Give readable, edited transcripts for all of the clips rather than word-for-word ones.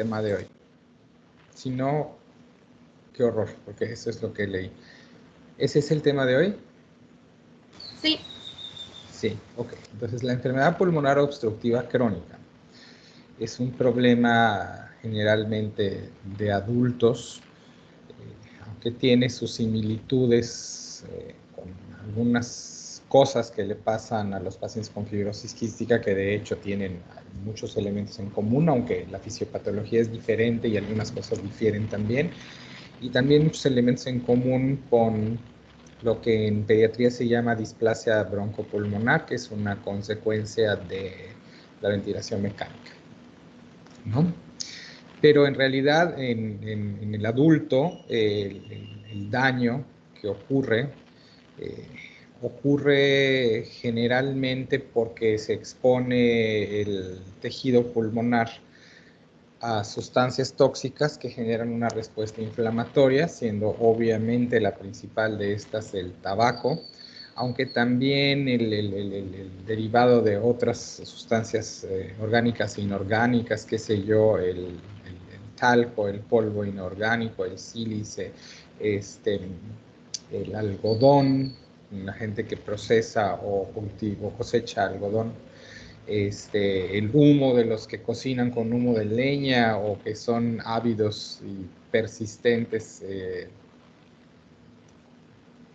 tema de hoy. Si no, qué horror, porque eso es lo que leí. ¿Ese es el tema de hoy? Sí. Sí, ok. Entonces, la enfermedad pulmonar obstructiva crónica es un problema generalmente de adultos, aunque tiene sus similitudes con algunas cosas que le pasan a los pacientes con fibrosis quística, que de hecho tienen muchos elementos en común, aunque la fisiopatología es diferente y algunas cosas difieren también, y también muchos elementos en común con lo que en pediatría se llama displasia broncopulmonar, que es una consecuencia de la ventilación mecánica, ¿no? Pero en realidad en el adulto el daño que ocurre generalmente porque se expone el tejido pulmonar a sustancias tóxicas que generan una respuesta inflamatoria, siendo obviamente la principal de estas el tabaco, aunque también el derivado de otras sustancias orgánicas e inorgánicas, qué sé yo, el talco, el polvo inorgánico, el sílice, el algodón, la gente que procesa o cosecha algodón, el humo de los que cocinan con humo de leña o que son ávidos y persistentes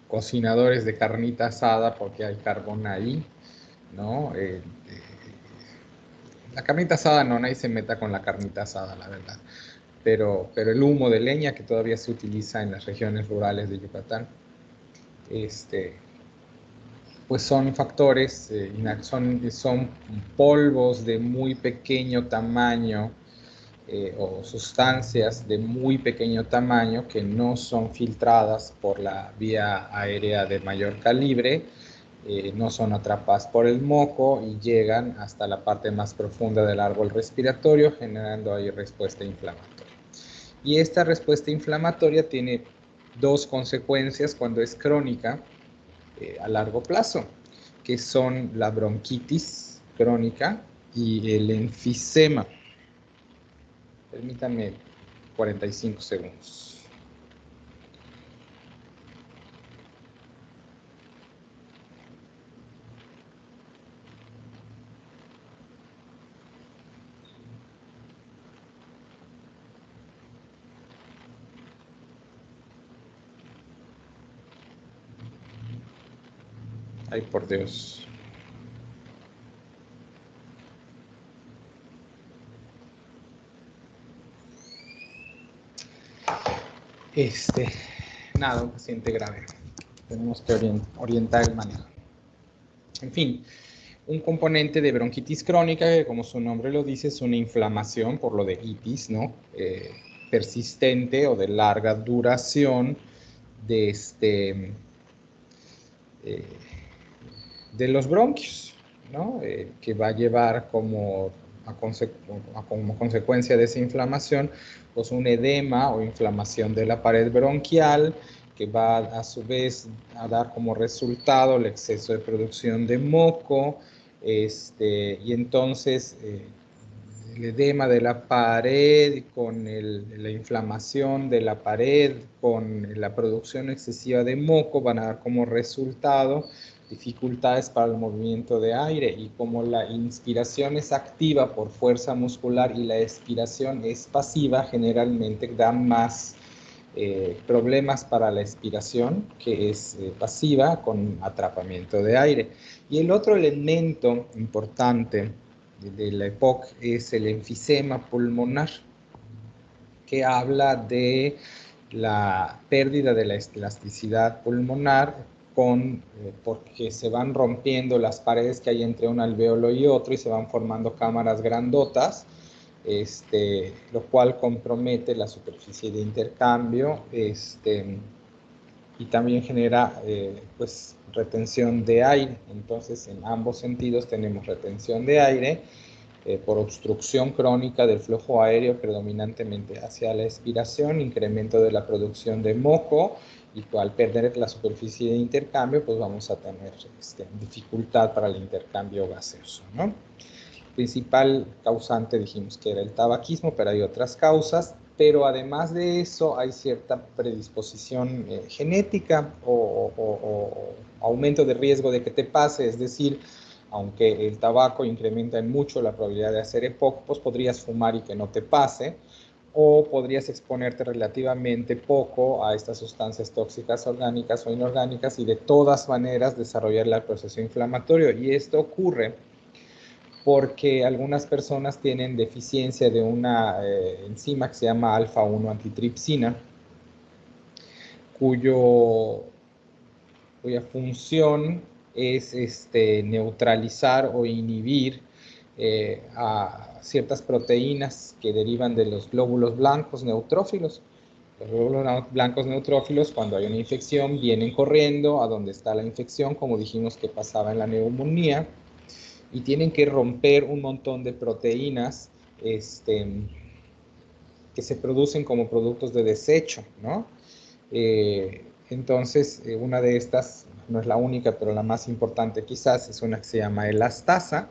cocinadores de carnita asada porque hay carbón ahí, ¿no? La carnita asada no, nadie se meta con la carnita asada, la verdad. Pero el humo de leña que todavía se utiliza en las regiones rurales de Yucatán, pues son factores, son polvos de muy pequeño tamaño o sustancias de muy pequeño tamaño que no son filtradas por la vía aérea de mayor calibre, no son atrapadas por el moco y llegan hasta la parte más profunda del árbol respiratorio, generando ahí respuesta inflamatoria. Y esta respuesta inflamatoria tiene dos consecuencias cuando es crónica a largo plazo, que son la bronquitis crónica y el enfisema. Permítanme 45 segundos. Ay, por Dios. Nada, un paciente grave. Tenemos que orientar el manejo. En fin, un componente de bronquitis crónica, que como su nombre lo dice, es una inflamación por lo de itis, ¿no? Persistente o de larga duración de, de los bronquios, ¿no? Que va a llevar como consecuencia de esa inflamación, pues un edema o inflamación de la pared bronquial, que va a su vez a dar como resultado el exceso de producción de moco, y entonces el edema de la pared con la inflamación de la pared, con la producción excesiva de moco, van a dar como resultado dificultades para el movimiento de aire, y como la inspiración es activa por fuerza muscular y la expiración es pasiva, generalmente da más problemas para la expiración, que es pasiva, con atrapamiento de aire. Y el otro elemento importante de la EPOC es el enfisema pulmonar, que habla de la pérdida de la elasticidad pulmonar porque se van rompiendo las paredes que hay entre un alvéolo y otro y se van formando cámaras grandotas, lo cual compromete la superficie de intercambio, y también genera pues retención de aire. Entonces en ambos sentidos tenemos retención de aire por obstrucción crónica del flujo aéreo predominantemente hacia la expiración, incremento de la producción de moco, y al perder la superficie de intercambio pues vamos a tener dificultad para el intercambio gaseoso, ¿no? principal causante dijimos que era el tabaquismo, pero hay otras causas. Pero además de eso hay cierta predisposición genética o aumento de riesgo de que te pase, es decir, aunque el tabaco incrementa en mucho la probabilidad de hacer EPOC, pues podrías fumar y que no te pase, o podrías exponerte relativamente poco a estas sustancias tóxicas orgánicas o inorgánicas y de todas maneras desarrollar el proceso inflamatorio. Y esto ocurre porque algunas personas tienen deficiencia de una enzima que se llama alfa-1 antitripsina, cuya función es neutralizar o inhibir a ciertas proteínas que derivan de los glóbulos blancos neutrófilos. Los glóbulos blancos neutrófilos, cuando hay una infección, vienen corriendo a donde está la infección, como dijimos que pasaba en la neumonía, y tienen que romper un montón de proteínas que se producen como productos de desecho, ¿no? Entonces, una de estas, no es la única, pero la más importante quizás, es una que se llama elastasa.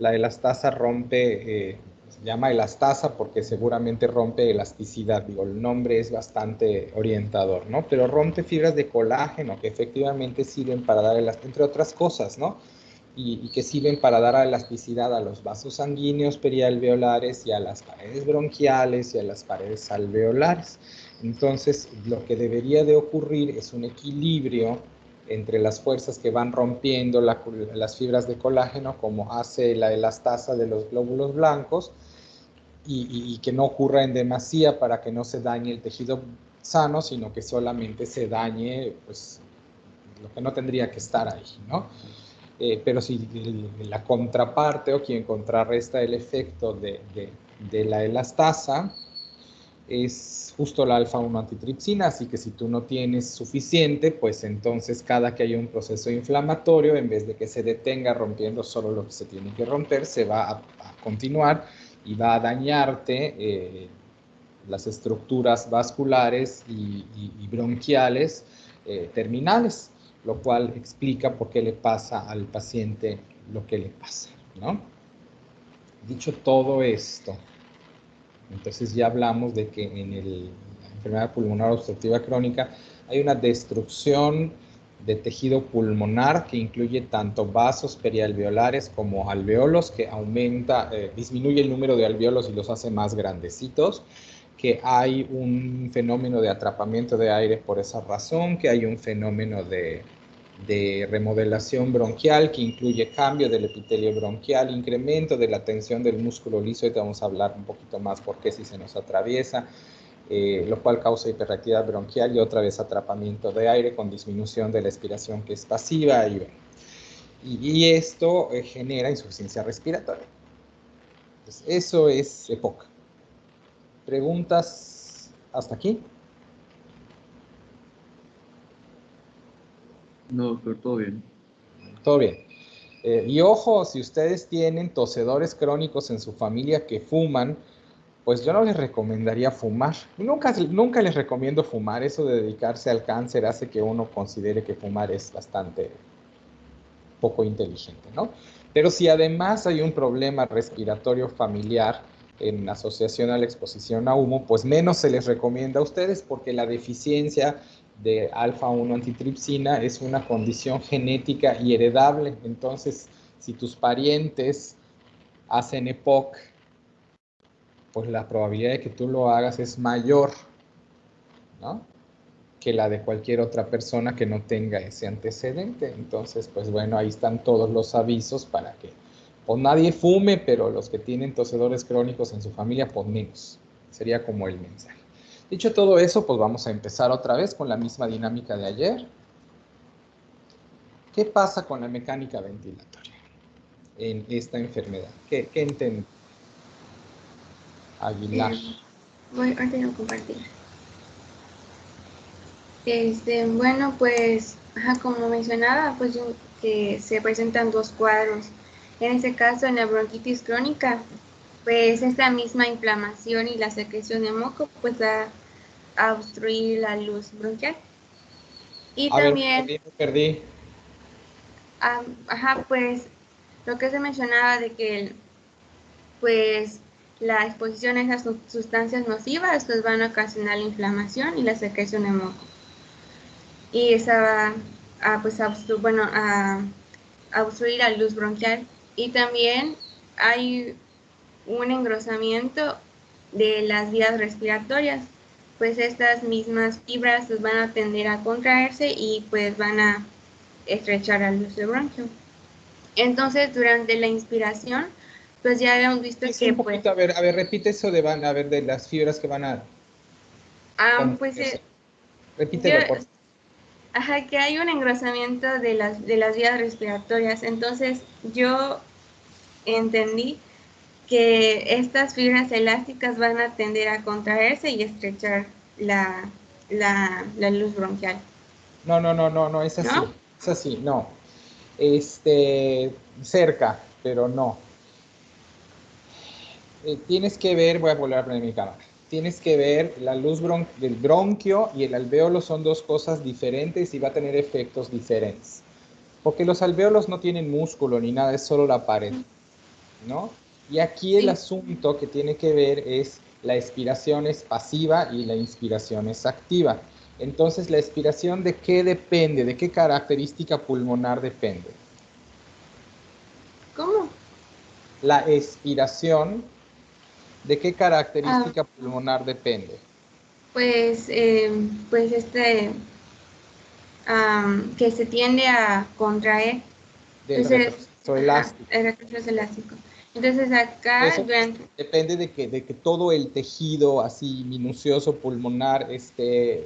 La elastasa rompe, se llama elastasa porque seguramente rompe elasticidad. Digo, el nombre es bastante orientador, ¿no? Pero rompe fibras de colágeno que efectivamente sirven para dar elasticidad, entre otras cosas, ¿no? Y que sirven para dar elasticidad a los vasos sanguíneos perialveolares y a las paredes bronquiales y a las paredes alveolares. Entonces, lo que debería de ocurrir es un equilibrio entre las fuerzas que van rompiendo las fibras de colágeno, como hace la elastasa de los glóbulos blancos, y que no ocurra en demasía para que no se dañe el tejido sano, sino que solamente se dañe pues, lo que no tendría que estar ahí, ¿no? Pero si la contraparte o quien contrarresta el efecto de la elastasa es justo la alfa-1 antitripsina, así que si tú no tienes suficiente, pues entonces cada que haya un proceso inflamatorio, en vez de que se detenga rompiendo solo lo que se tiene que romper, se va a continuar y va a dañarte las estructuras vasculares y bronquiales terminales, lo cual explica por qué le pasa al paciente lo que le pasa, ¿no? Dicho todo esto, entonces ya hablamos de que en la enfermedad pulmonar obstructiva crónica hay una destrucción de tejido pulmonar que incluye tanto vasos perialveolares como alveolos, que disminuye el número de alveolos y los hace más grandecitos, que hay un fenómeno de atrapamiento de aire por esa razón, que hay un fenómeno de remodelación bronquial que incluye cambio del epitelio bronquial, incremento de la tensión del músculo liso, y te vamos a hablar un poquito más por qué si se nos atraviesa, lo cual causa hiperactividad bronquial y otra vez atrapamiento de aire con disminución de la expiración que es pasiva, y esto genera insuficiencia respiratoria. Entonces, eso es EPOC. ¿Preguntas hasta aquí? No, doctor, todo bien. Todo bien. Y ojo, si ustedes tienen tosedores crónicos en su familia que fuman, pues yo no les recomendaría fumar. Nunca les recomiendo fumar. Eso de dedicarse al cáncer hace que uno considere que fumar es bastante poco inteligente, ¿no? Pero si además hay un problema respiratorio familiar en asociación a la exposición a humo, pues menos se les recomienda a ustedes, porque la deficiencia de alfa-1 antitripsina es una condición genética y heredable. Entonces, si tus parientes hacen EPOC, pues la probabilidad de que tú lo hagas es mayor, ¿no?, que la de cualquier otra persona que no tenga ese antecedente. Entonces, pues bueno, ahí están todos los avisos para que pues nadie fume, pero los que tienen tosedores crónicos en su familia, pues menos. Sería como el mensaje. Dicho todo eso, pues vamos a empezar otra vez con la misma dinámica de ayer. ¿Qué pasa con la mecánica ventilatoria en esta enfermedad? ¿Qué entendí? Aguilar. Ahorita voy a compartir. Bueno, pues, como mencionaba, pues que se presentan dos cuadros. En este caso, en la bronquitis crónica, pues esta misma inflamación y la secreción de moco, pues va a obstruir la luz bronquial. Y A también, ver, me perdí. pues lo que se mencionaba de que pues la exposición a esas sustancias nocivas pues van a ocasionar la inflamación y la secreción de moco. Y esa va a, pues, a obstruir la luz bronquial. Y también hay un engrosamiento de las vías respiratorias, pues estas mismas fibras pues, van a tender a contraerse y pues van a estrechar la luz del bronquio. Entonces, durante la inspiración, pues ya habíamos visto Es que un poquito, a ver, repite eso de van, a ver, de las fibras que van a pues eso. yo, Repítelo, por favor. ajá, que hay un engrosamiento de las vías respiratorias. Entonces, yo entendí que estas fibras elásticas van a tender a contraerse y estrechar la luz bronquial. No, ¿No? es así, no. Cerca, pero no. Tienes que ver, voy a volver a poner mi cámara. Tienes que ver la luz del bronquio y el alvéolo son dos cosas diferentes y va a tener efectos diferentes. Porque los alvéolos no tienen músculo ni nada, es solo la pared, ¿no? Y aquí el Sí. asunto que tiene que ver es la expiración es pasiva y la inspiración es activa. Entonces, ¿la expiración de qué depende? ¿De qué característica pulmonar depende? ¿Cómo? La expiración, ¿de qué Ah, característica pulmonar depende? pues, pues que se tiende a contraer. Del Entonces, retroceso ajá, elástico. el retroceso elástico. Entonces, acá, Eso pues, durante, depende de que todo el tejido así minucioso pulmonar esté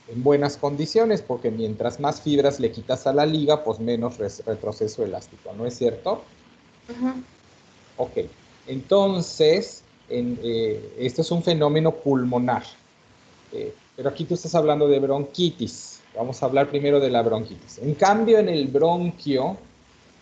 en buenas condiciones, porque mientras más fibras le quitas a la liga, pues menos retroceso elástico, ¿no es cierto? ajá, Ok, entonces, esto es un fenómeno pulmonar, pero aquí tú estás hablando de bronquitis. Vamos a hablar primero de la bronquitis. En cambio, en el bronquio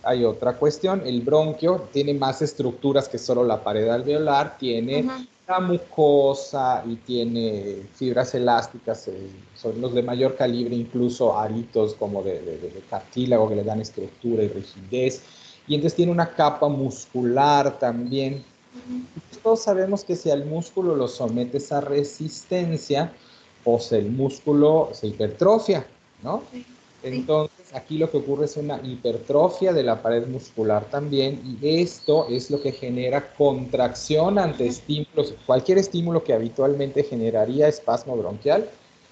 hay otra cuestión. El bronquio tiene más estructuras que solo la pared alveolar, tiene ajá, la mucosa y tiene fibras elásticas, son los de mayor calibre, incluso aritos como de cartílago que le dan estructura y rigidez. Y entonces tiene una capa muscular también. Todos sabemos que si al músculo lo sometes a resistencia, pues el músculo se hipertrofia, ¿no? sí, sí, Entonces, aquí lo que ocurre es una hipertrofia de la pared muscular también, y esto es lo que genera contracción ante ajá, estímulos. Cualquier estímulo que habitualmente generaría espasmo bronquial,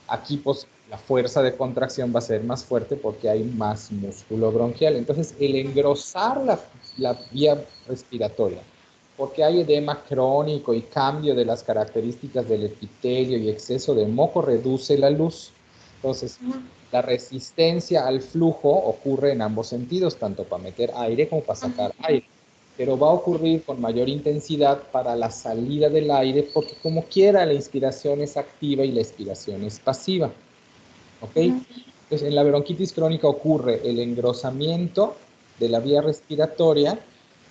aquí pues la fuerza de contracción va a ser más fuerte porque hay más músculo bronquial. Entonces, el engrosar la vía respiratoria, porque hay edema crónico y cambio de las características del epitelio y exceso de moco, reduce la luz. Entonces, ajá, la resistencia al flujo ocurre en ambos sentidos, tanto para meter aire como para sacar aire, pero va a ocurrir con mayor intensidad para la salida del aire, porque como quiera la inspiración es activa y la expiración es pasiva, ¿ok? ajá, Entonces, en la bronquitis crónica ocurre el engrosamiento de la vía respiratoria,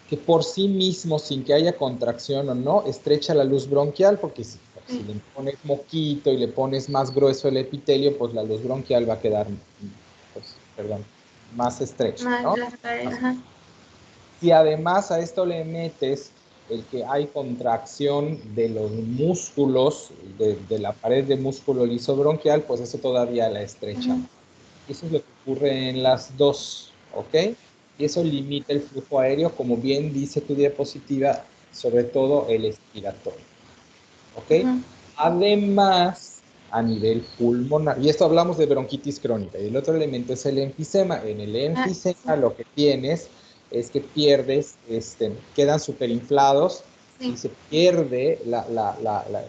que por sí mismo, sin que haya contracción o no, estrecha la luz bronquial, porque si sí. le pones moquito y le pones más grueso el epitelio, pues la luz bronquial va a quedar, pues, perdón, más estrecha, Más ¿no? las paredes, Más- ajá, Si además a esto le metes el que hay contracción de los músculos, de la pared de músculo liso bronquial, pues eso todavía la estrecha. ajá, Eso es lo que ocurre en las dos, ¿ok? Y eso limita el flujo aéreo, como bien dice tu diapositiva, sobre todo el expiratorio, ¿ok? ajá, Además, a nivel pulmonar, y esto hablamos de bronquitis crónica, y el otro elemento es el enfisema. En el ah, sí, enfisema lo que tienes es que pierdes, quedan superinflados y sí, se pierde,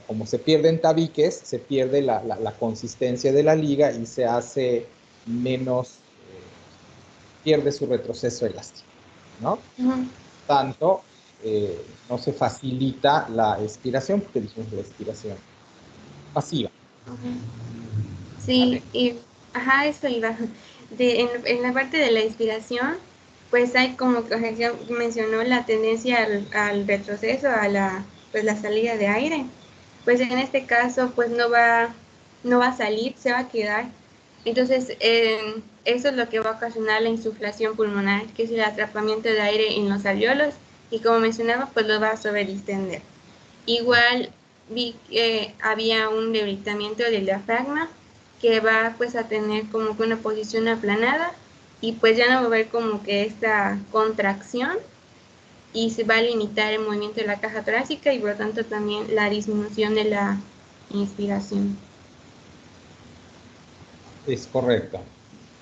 como se pierden tabiques, se pierde la consistencia de la liga y se hace menos, pierde su retroceso elástico, ¿no? ajá, Tanto, no se facilita la expiración, porque dijimos la expiración pasiva. ajá. ¿Vale? Sí, y ajá, eso iba. En la parte de la inspiración, pues hay como que o sea, ya mencionó la tendencia al retroceso, a pues la salida de aire. Pues en este caso, pues no va a salir, se va a quedar. Entonces, eso es lo que va a ocasionar la insuflación pulmonar, que es el atrapamiento de aire en los alveolos y como mencionaba, pues lo va a sobredistender. Igual vi que había un debilitamiento del diafragma que va pues a tener como que una posición aplanada y pues ya no va a haber como que esta contracción y se va a limitar el movimiento de la caja torácica y por lo tanto también la disminución de la inspiración. Es correcto.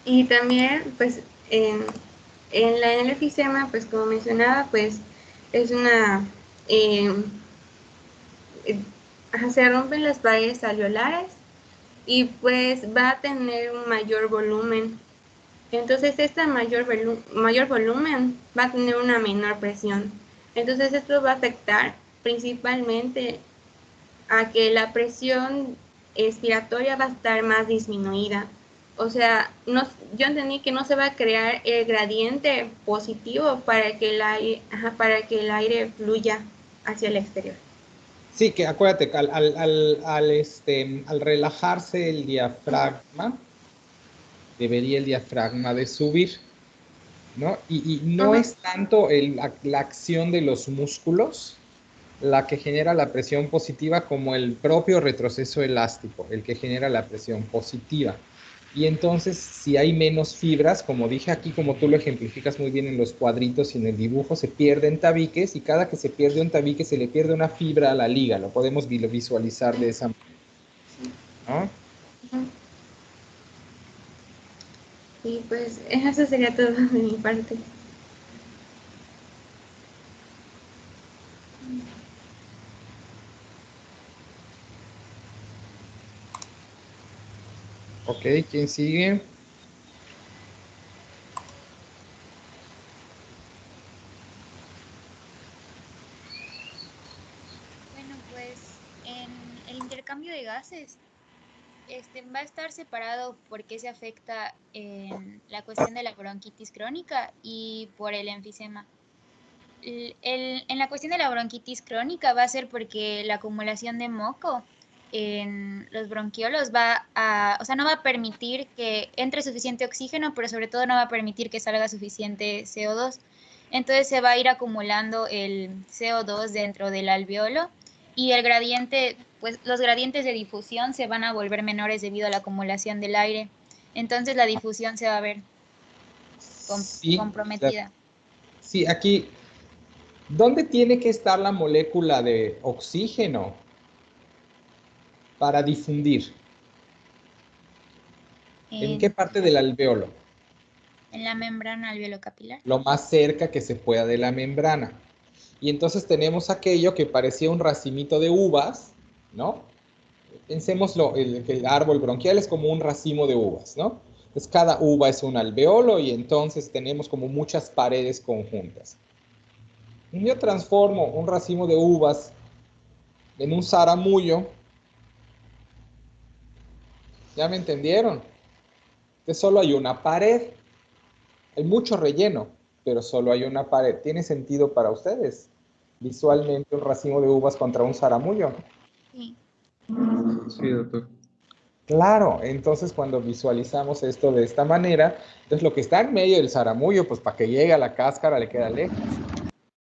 Y también pues en el efisema, pues como mencionaba, pues es una... se rompen las paredes alveolares y pues va a tener un mayor volumen. Entonces este mayor volumen va a tener una menor presión. Entonces esto va a afectar principalmente a que la presión expiratoria va a estar más disminuida. O sea, no, yo entendí que no se va a crear el gradiente positivo para que el aire fluya hacia el exterior. Sí, que acuérdate, que al relajarse el diafragma, debería el diafragma de subir, ¿no? Y no Ajá. es tanto la acción de los músculos la que genera la presión positiva como el propio retroceso elástico, el que genera la presión positiva. Y entonces, si hay menos fibras, como dije aquí, como tú lo ejemplificas muy bien en los cuadritos y en el dibujo, se pierden tabiques y cada que se pierde un tabique se le pierde una fibra a la liga. Lo podemos visualizar de esa manera, ¿no? Y pues eso sería todo de mi parte. Ok, ¿quién sigue? Bueno, pues en el intercambio de gases, va a estar separado porque se afecta en la cuestión de la bronquitis crónica y por el enfisema. En la cuestión de la bronquitis crónica va a ser porque la acumulación de moco en los bronquiolos o sea, no va a permitir que entre suficiente oxígeno, pero sobre todo no va a permitir que salga suficiente CO2. Entonces se va a ir acumulando el CO2 dentro del alveolo y el gradiente, pues los gradientes de difusión se van a volver menores debido a la acumulación del aire. Entonces la difusión se va a ver Sí, comprometida. sí, aquí, ¿dónde tiene que estar la molécula de oxígeno para difundir? ¿En qué En, parte del alveolo? en la membrana alveolo-capilar. Lo más cerca que se pueda de la membrana. Y entonces tenemos aquello que parecía un racimito de uvas, ¿no? Pensémoslo, que el árbol bronquial es como un racimo de uvas, ¿no? Entonces cada uva es un alveolo y entonces tenemos como muchas paredes conjuntas. Yo transformo un racimo de uvas en un zaramullo, ¿ya me entendieron? Que solo hay una pared, hay mucho relleno, pero solo hay una pared. ¿Tiene sentido para ustedes? Visualmente un racimo de uvas contra un zaramullo. Sí. Sí, doctor. Claro, entonces cuando visualizamos esto de esta manera, entonces lo que está en medio del zaramullo, pues para que llegue a la cáscara le queda lejos.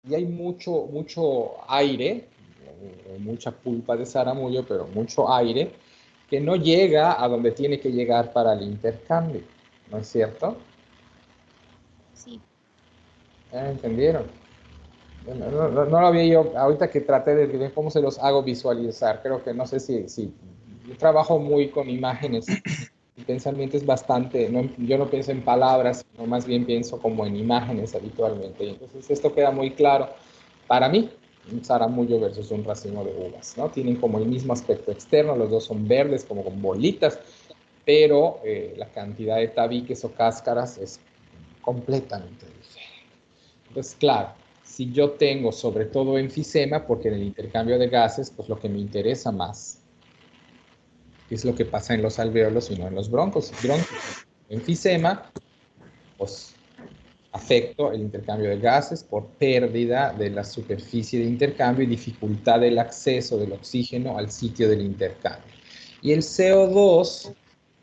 Y hay mucho aire, mucha pulpa de zaramullo, pero mucho aire, que no llega a donde tiene que llegar para el intercambio, ¿no es cierto? Sí. ¿Ya entendieron? No lo había yo, ahorita que traté de ver cómo se los hago visualizar, creo que no sé si yo trabajo muy con imágenes. Mi pensamiento es bastante, yo no pienso en palabras, sino más bien pienso como en imágenes habitualmente. Y entonces esto queda muy claro para mí, un zaramullo versus un racimo de uvas, ¿no? Tienen como el mismo aspecto externo, los dos son verdes, como con bolitas, pero la cantidad de tabiques o cáscaras es completamente diferente. Entonces, claro, si yo tengo sobre todo enfisema, porque en el intercambio de gases, pues lo que me interesa más es lo que pasa en los alveolos y no en los broncos. Enfisema, pues afecto el intercambio de gases por pérdida de la superficie de intercambio y dificultad del acceso del oxígeno al sitio del intercambio. Y el CO2,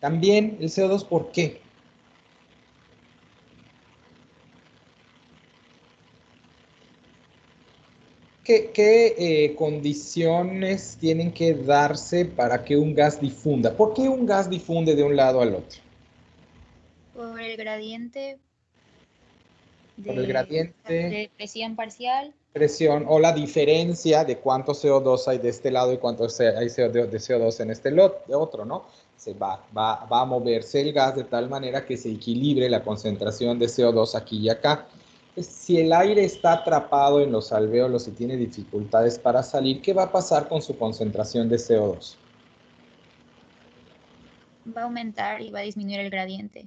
también el CO2, ¿por qué? ¿Qué condiciones tienen que darse para que un gas difunda? ¿Por qué un gas difunde de un lado al otro? Por el gradiente Por el gradiente, de presión parcial. presión o la diferencia de cuánto CO2 hay de este lado y cuánto hay de CO2 en este de otro, ¿no? Va a moverse el gas de tal manera que se equilibre la concentración de CO2 aquí y acá. Si el aire está atrapado en los alvéolos y tiene dificultades para salir, ¿qué va a pasar con su concentración de CO2? Va a aumentar y va a disminuir el gradiente.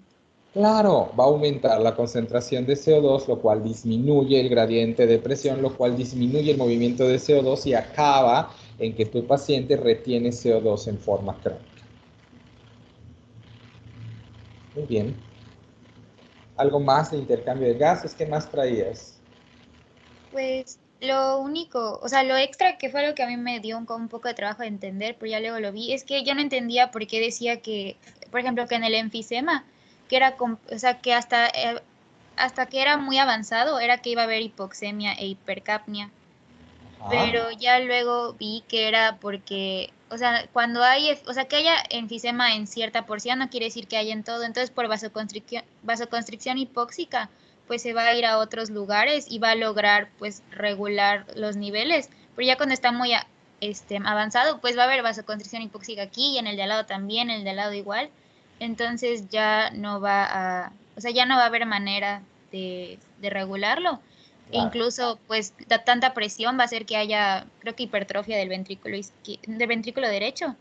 Claro, va a aumentar la concentración de CO2, lo cual disminuye el gradiente de presión, lo cual disminuye el movimiento de CO2 y acaba en que tu paciente retiene CO2 en forma crónica. Muy bien. ¿Algo más de intercambio de gases? ¿Qué más traías? Pues lo único, o sea, lo extra que fue lo que a mí me dio un poco de trabajo de entender, pero ya luego lo vi, es que yo no entendía por qué decía que, por ejemplo, que en el enfisema, que era, o sea, que hasta que era muy avanzado, era que iba a haber hipoxemia e hipercapnia. Ah, Pero ya luego vi que era porque, o sea, cuando hay, o sea, que haya enfisema en cierta porción no quiere decir que haya en todo. Entonces, por vasoconstricción hipóxica, pues se va a ir a otros lugares y va a lograr, pues, regular los niveles. Pero ya cuando está muy avanzado, pues va a haber vasoconstricción hipóxica aquí y en el de al lado también, en el de al lado igual. Entonces ya no va a, o sea, ya no va a haber manera de regularlo. E claro. incluso, pues, tanta presión va a hacer que haya, creo que hipertrofia del ventrículo derecho.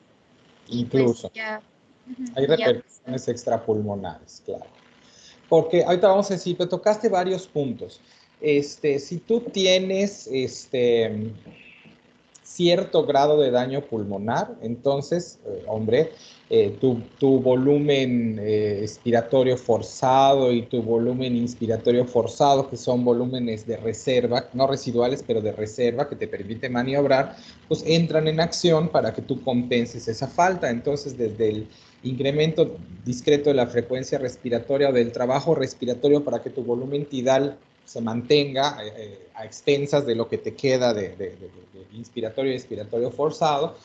Y pues Incluso. ya, ujú, Hay y ya, pues, repercusiones extrapulmonares, claro. Porque ahorita vamos a decir, pero tocaste varios puntos. Si tú tienes cierto grado de daño pulmonar, entonces, hombre, tu volumen expiratorio forzado y tu volumen inspiratorio forzado, que son volúmenes de reserva, no residuales, pero de reserva, que te permite maniobrar, pues entran en acción para que tú compenses esa falta. Entonces, desde el incremento discreto de la frecuencia respiratoria o del trabajo respiratorio para que tu volumen tidal se mantenga a expensas de lo que te queda de inspiratorio y expiratorio forzado,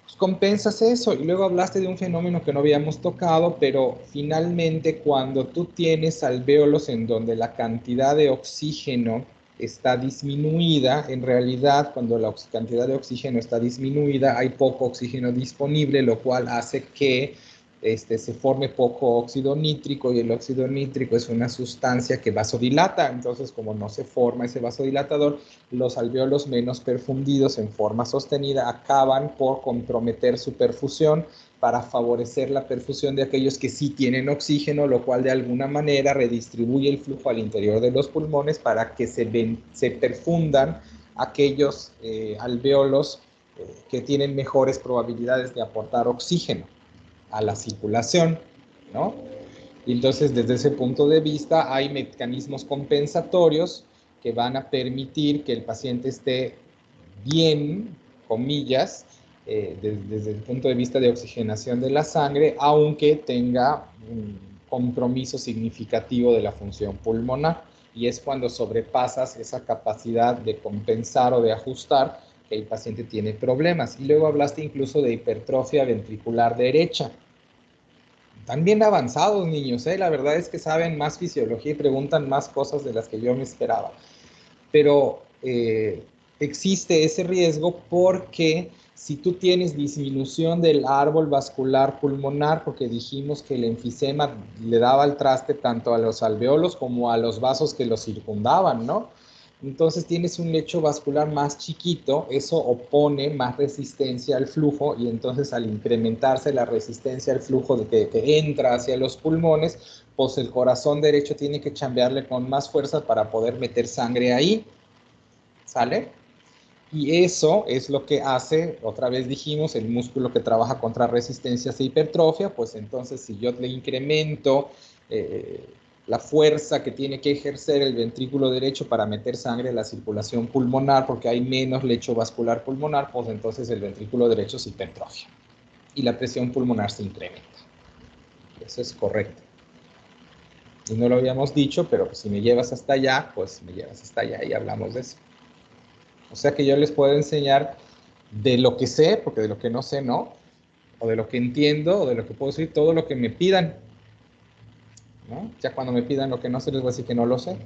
pues compensas eso. Y luego hablaste de un fenómeno que no habíamos tocado, pero finalmente cuando tú tienes alvéolos en donde la cantidad de oxígeno está disminuida, en realidad cuando la cantidad de oxígeno está disminuida hay poco oxígeno disponible, lo cual hace que se forme poco óxido nítrico y el óxido nítrico es una sustancia que vasodilata, entonces como no se forma ese vasodilatador, los alvéolos menos perfundidos en forma sostenida acaban por comprometer su perfusión para favorecer la perfusión de aquellos que sí tienen oxígeno, lo cual de alguna manera redistribuye el flujo al interior de los pulmones para que se perfundan aquellos alvéolos que tienen mejores probabilidades de aportar oxígeno a la circulación, ¿no? Y entonces, desde ese punto de vista, hay mecanismos compensatorios que van a permitir que el paciente esté bien, comillas, desde el punto de vista de oxigenación de la sangre, aunque tenga un compromiso significativo de la función pulmonar. Y es cuando sobrepasas esa capacidad de compensar o de ajustar que el paciente tiene problemas. Y luego hablaste incluso de hipertrofia ventricular derecha. También avanzados, niños, ¿eh? La verdad es que saben más fisiología y preguntan más cosas de las que yo me esperaba. Pero existe ese riesgo porque si tú tienes disminución del árbol vascular pulmonar, porque dijimos que el enfisema le daba el traste tanto a los alvéolos como a los vasos que los circundaban, ¿no? Entonces tienes un lecho vascular más chiquito, eso opone más resistencia al flujo y entonces al incrementarse la resistencia al flujo que entra hacia los pulmones, pues el corazón derecho tiene que chambearle con más fuerza para poder meter sangre ahí, ¿sale? Y eso es lo que hace, otra vez dijimos, el músculo que trabaja contra resistencias e hipertrofia, pues entonces si yo le incremento la fuerza que tiene que ejercer el ventrículo derecho para meter sangre en la circulación pulmonar, porque hay menos lecho vascular pulmonar, pues entonces el ventrículo derecho se hipertrofia y la presión pulmonar se incrementa. Eso es correcto. Y no lo habíamos dicho, pero si me llevas hasta allá, pues me llevas hasta allá y hablamos de eso. O sea que yo les puedo enseñar de lo que sé, porque de lo que no sé no, o de lo que entiendo, o de lo que puedo decir, todo lo que me pidan, ¿no? Ya cuando me pidan lo que no sé, les voy a decir que no lo sé,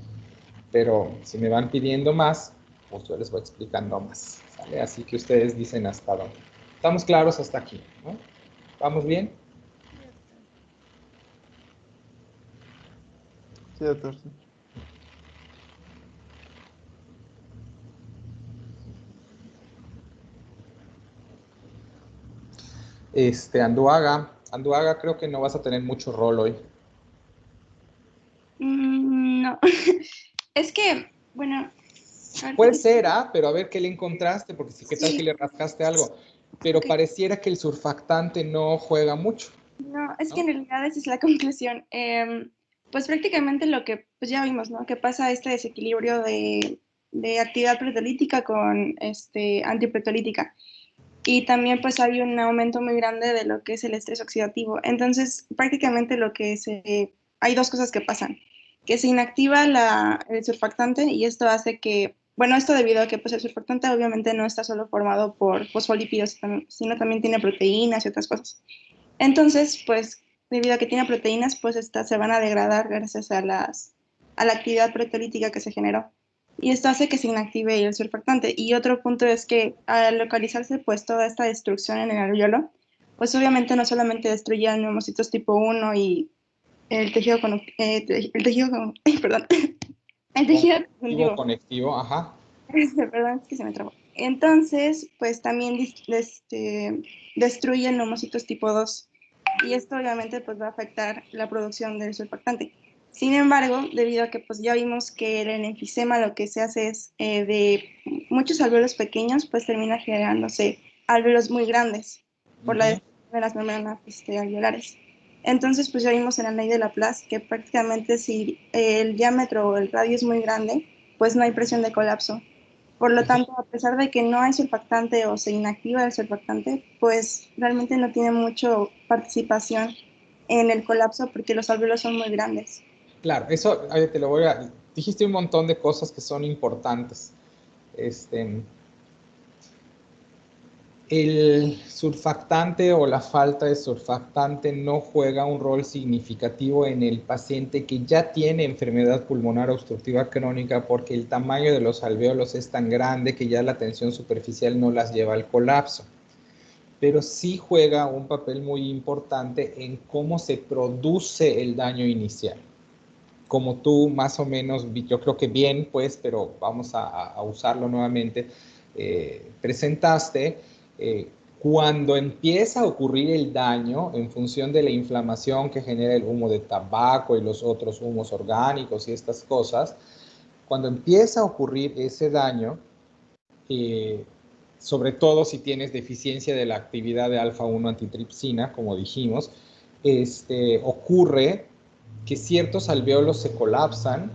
pero si me van pidiendo más, pues yo les voy explicando más, ¿sale? Así que ustedes dicen hasta dónde. Estamos claros hasta aquí, ¿no? ¿Vamos bien? Sí, doctor. Sí, doctor. Sí. Anduaga, creo que no vas a tener mucho rol hoy. No, es que, bueno, ahorita Puede que ser, pero a ver qué le encontraste, porque sí, qué tal que sí, le rascaste algo. Pero ok. pareciera que el surfactante no juega mucho, No, es que ¿no? en realidad esa es la conclusión. Pues prácticamente lo que pues ya vimos, ¿no? Que pasa este desequilibrio de actividad proteolítica con antiproteolítica. Y también pues hay un aumento muy grande de lo que es el estrés oxidativo. Entonces, prácticamente hay dos cosas que pasan. Que se inactiva el surfactante y esto hace que, bueno, esto debido a que pues el surfactante obviamente no está solo formado por fosfolípidos, sino también tiene proteínas y otras cosas. Entonces, pues, debido a que tiene proteínas, pues estas se van a degradar gracias a la actividad proteolítica que se generó. Y esto hace que se inactive el surfactante. Y otro punto es que al localizarse pues toda esta destrucción en el alveolo, pues obviamente no solamente destruye neumocitos tipo 1 y el tejido, el tejido, perdón, el tejido Conjuntivo, conjuntivo. conectivo, ajá. Perdón, es que se me trabó. Entonces, pues también destruye neumocitos tipo 2 y esto obviamente pues va a afectar la producción del surfactante. Sin embargo, debido a que pues ya vimos que en el enfisema lo que se hace es de muchos alvéolos pequeños, pues termina generándose alvéolos muy grandes por la Ujú. destrucción de las membranas alveolares. Entonces, pues ya vimos en la ley de Laplace que prácticamente si el diámetro o el radio es muy grande, pues no hay presión de colapso. Por lo tanto, a pesar de que no hay surfactante o se inactiva el surfactante, pues realmente no tiene mucho participación en el colapso porque los alvéolos son muy grandes. Claro, eso te lo dijiste un montón de cosas que son importantes. Este, el surfactante o la falta de surfactante no juega un rol significativo en el paciente que ya tiene enfermedad pulmonar obstructiva crónica porque el tamaño de los alvéolos es tan grande que ya la tensión superficial no las lleva al colapso. Pero sí juega un papel muy importante en cómo se produce el daño inicial. Como tú más o menos, yo creo que bien, pues, pero vamos a usarlo nuevamente, presentaste, cuando empieza a ocurrir el daño en función de la inflamación que genera el humo de tabaco y los otros humos orgánicos y estas cosas, cuando empieza a ocurrir ese daño, eh, sobre todo si tienes deficiencia de la actividad de alfa-1 antitripsina, como dijimos, ocurre que ciertos alvéolos se colapsan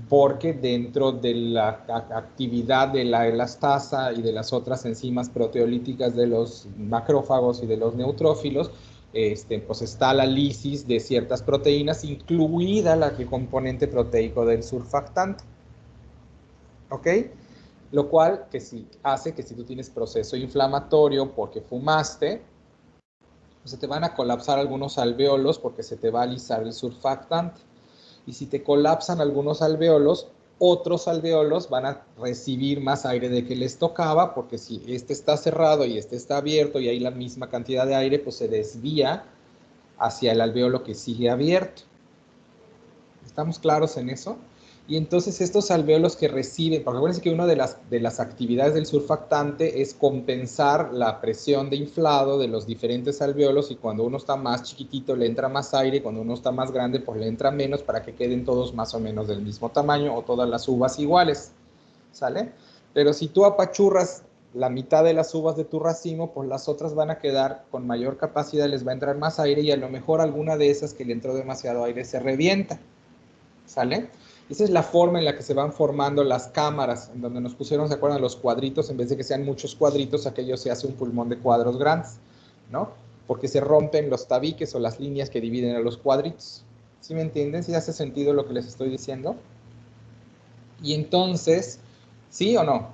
porque dentro de la actividad de la elastasa y de las otras enzimas proteolíticas de los macrófagos y de los neutrófilos, pues está la lisis de ciertas proteínas, incluida el componente proteico del surfactante. ¿Ok? Lo cual que sí hace que si tú tienes proceso inflamatorio porque fumaste, pues se te van a colapsar algunos alvéolos porque se te va a alisar el surfactante. Y si te colapsan algunos alvéolos, otros alvéolos van a recibir más aire de que les tocaba, porque si este está cerrado y este está abierto y hay la misma cantidad de aire, pues se desvía hacia el alvéolo que sigue abierto. ¿Estamos claros en eso? Y entonces estos alvéolos que reciben, porque acuérdense que una de las actividades del surfactante es compensar la presión de inflado de los diferentes alvéolos y cuando uno está más chiquitito le entra más aire, cuando uno está más grande pues le entra menos para que queden todos más o menos del mismo tamaño o todas las uvas iguales, ¿sale? Pero si tú apachurras la mitad de las uvas de tu racimo, pues las otras van a quedar con mayor capacidad, les va a entrar más aire y a lo mejor alguna de esas que le entró demasiado aire se revienta. ¿Sale? Esa es la forma en la que se van formando las cámaras, en donde nos pusieron, ¿se acuerdan? Los cuadritos, en vez de que sean muchos cuadritos, aquello se hace un pulmón de cuadros grandes, ¿no? Porque se rompen los tabiques o las líneas que dividen a los cuadritos. ¿Sí me entienden? ¿Sí hace sentido lo que les estoy diciendo? Y entonces, ¿sí o no?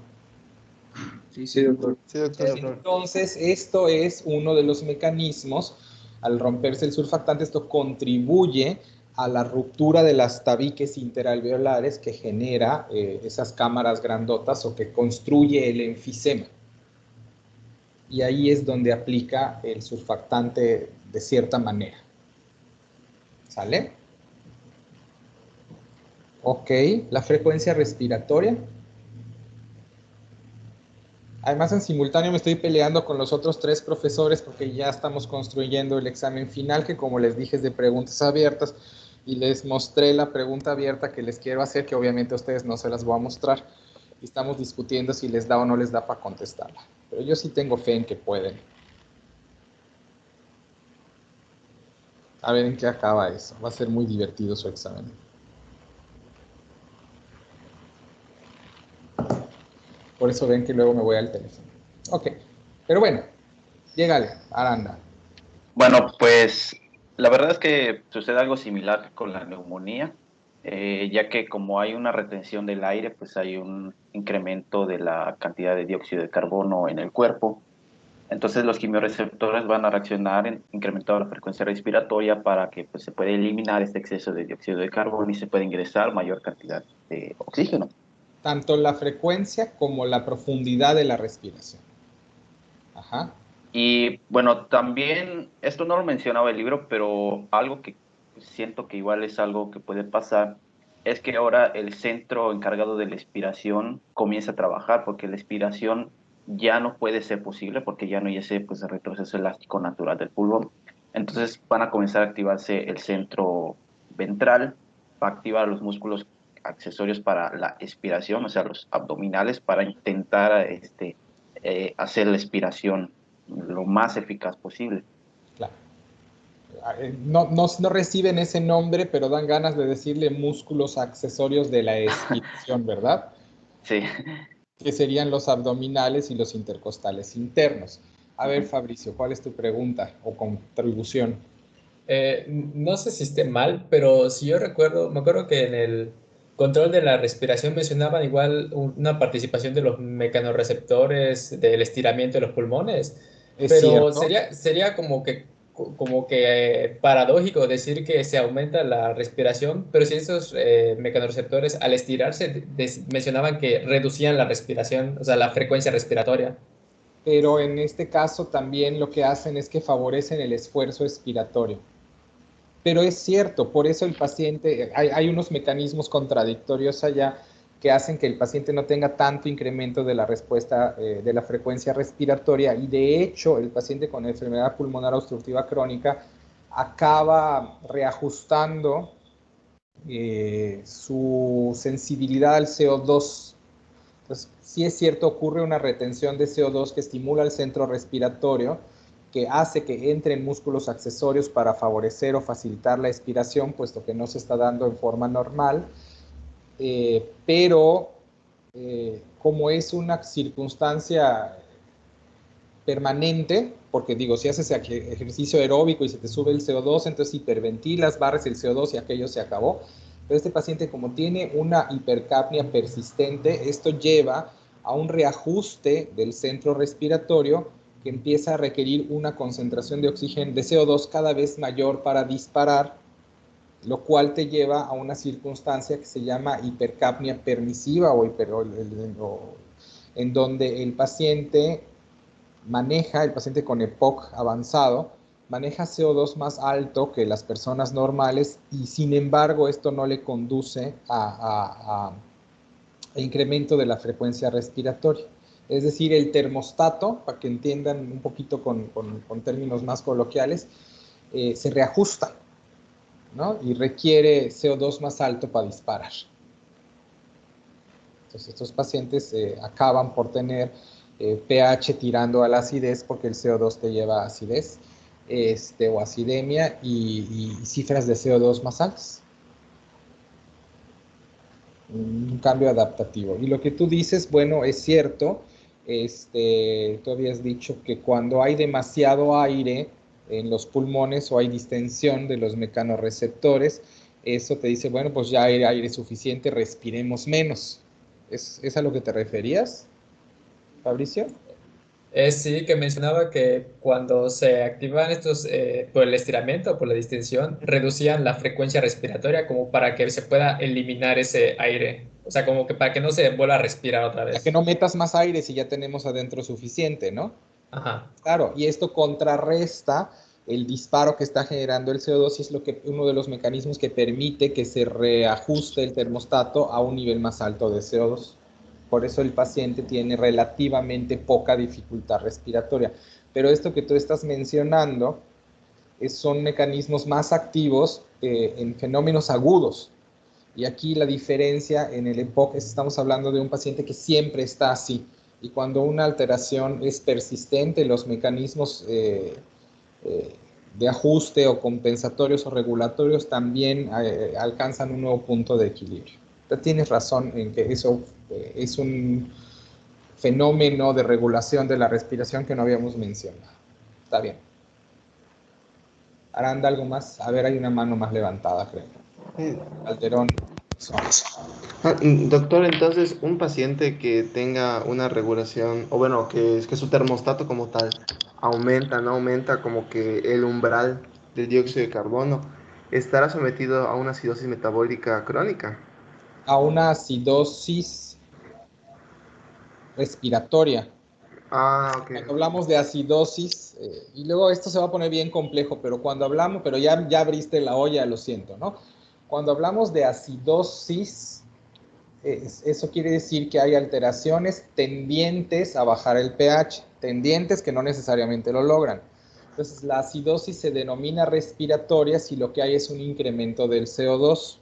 Sí, sí, doctor. Sí, doctor. Entonces, esto es uno de los mecanismos. Al romperse el surfactante, esto contribuye a la ruptura de las tabiques interalveolares que genera esas cámaras grandotas o que construye el enfisema. Y ahí es donde aplica el surfactante de cierta manera. ¿Sale? Ok, la frecuencia respiratoria. Además, en simultáneo me estoy peleando con los otros 3 profesores porque ya estamos construyendo el examen final, que como les dije es de preguntas abiertas, y les mostré la pregunta abierta que les quiero hacer, que obviamente a ustedes no se las voy a mostrar. Y estamos discutiendo si les da o no les da para contestarla. Pero yo sí tengo fe en que pueden. A ver en qué acaba eso. Va a ser muy divertido su examen. Por eso ven que luego me voy al teléfono. Ok, pero bueno, llégale, Aranda. Bueno, pues la verdad es que sucede algo similar con la neumonía, ya que como hay una retención del aire, pues hay un incremento de la cantidad de dióxido de carbono en el cuerpo. Entonces los quimiorreceptores van a reaccionar incrementando la frecuencia respiratoria para que pues, se pueda eliminar este exceso de dióxido de carbono y se pueda ingresar mayor cantidad de oxígeno. Tanto la frecuencia como la profundidad de la respiración. Ajá. Y bueno, también, esto no lo mencionaba el libro, pero algo que siento que igual es algo que puede pasar, es que ahora el centro encargado de la expiración comienza a trabajar, porque la expiración ya no puede ser posible, porque ya no hay ese pues, retroceso elástico natural del pulmón. Entonces van a comenzar a activarse el centro ventral, va a activar los músculos accesorios para la expiración, o sea, los abdominales, para intentar hacer la expiración lo más eficaz posible. Claro. No reciben ese nombre, pero dan ganas de decirle músculos accesorios de la expiración, ¿verdad? Sí. Que serían los abdominales y los intercostales internos. A ver, Fabricio, ¿cuál es tu pregunta o contribución? No sé si esté mal, pero si yo recuerdo, me acuerdo que en el control de la respiración mencionaban igual una participación de los mecanorreceptores del estiramiento de los pulmones, Es pero cierto. sería como que paradójico decir que se aumenta la respiración, pero si esos mecanorreceptores al estirarse mencionaban que reducían la respiración, o sea, la frecuencia respiratoria. Pero en este caso también lo que hacen es que favorecen el esfuerzo expiratorio. Pero es cierto, por eso el paciente, hay unos mecanismos contradictorios allá que hacen que el paciente no tenga tanto incremento de la respuesta de la frecuencia respiratoria y de hecho el paciente con enfermedad pulmonar obstructiva crónica acaba reajustando su sensibilidad al CO2. Entonces, sí es cierto, ocurre una retención de CO2 que estimula el centro respiratorio, que hace que entren músculos accesorios para favorecer o facilitar la expiración, puesto que no se está dando en forma normal, pero como es una circunstancia permanente, porque digo, si haces ejercicio aeróbico y se te sube el CO2, entonces hiperventilas, barres el CO2 y aquello se acabó. Pero este paciente, como tiene una hipercapnia persistente, esto lleva a un reajuste del centro respiratorio que empieza a requerir una concentración de oxígeno, de CO2 cada vez mayor para disparar, lo cual te lleva a una circunstancia que se llama hipercapnia permisiva en donde el paciente el paciente con EPOC avanzado, maneja CO2 más alto que las personas normales y sin embargo esto no le conduce a incremento de la frecuencia respiratoria. Es decir, el termostato, para que entiendan un poquito con términos más coloquiales, se reajusta, ¿no? Y requiere CO2 más alto para disparar. Entonces estos pacientes acaban por tener pH tirando a la acidez porque el CO2 te lleva a acidez o acidemia y cifras de CO2 más altas. Un cambio adaptativo. Y lo que tú dices, bueno, es cierto. Tú habías dicho que cuando hay demasiado aire en los pulmones o hay distensión de los mecanorreceptores, eso te dice, bueno, pues ya hay aire suficiente, respiremos menos. ¿Es a lo que te referías? Fabricio. Sí, que mencionaba que cuando se activaban estos por el estiramiento, por la distensión, reducían la frecuencia respiratoria como para que se pueda eliminar ese aire. O sea, como que para que no se vuelva a respirar otra A que vez. no metas más aire si ya tenemos adentro suficiente, ¿no? Ajá. Claro, y esto contrarresta el disparo que está generando el CO2 y es uno de los mecanismos que permite que se reajuste el termostato a un nivel más alto de CO2. Por eso el paciente tiene relativamente poca dificultad respiratoria. Pero esto que tú estás mencionando son mecanismos más activos en fenómenos agudos. Y aquí la diferencia en el EPOC es que estamos hablando de un paciente que siempre está así. Y cuando una alteración es persistente, los mecanismos de ajuste o compensatorios o regulatorios también alcanzan un nuevo punto de equilibrio. Pero tienes razón en que eso es un fenómeno de regulación de la respiración que no habíamos mencionado. Está bien. Aranda, ¿algo más? A ver, hay una mano más levantada, creo. Calderón. Doctor, entonces, un paciente que tenga una regulación, o bueno, que su termostato como tal aumenta, no aumenta como que el umbral del dióxido de carbono, ¿estará sometido a una acidosis metabólica crónica? A una acidosis respiratoria. Ah, ok. Cuando hablamos de acidosis, y luego esto se va a poner bien complejo, pero cuando hablamos, pero ya abriste la olla, lo siento, ¿no? Cuando hablamos de acidosis, eso quiere decir que hay alteraciones tendientes a bajar el pH, tendientes que no necesariamente lo logran. Entonces, la acidosis se denomina respiratoria si lo que hay es un incremento del CO2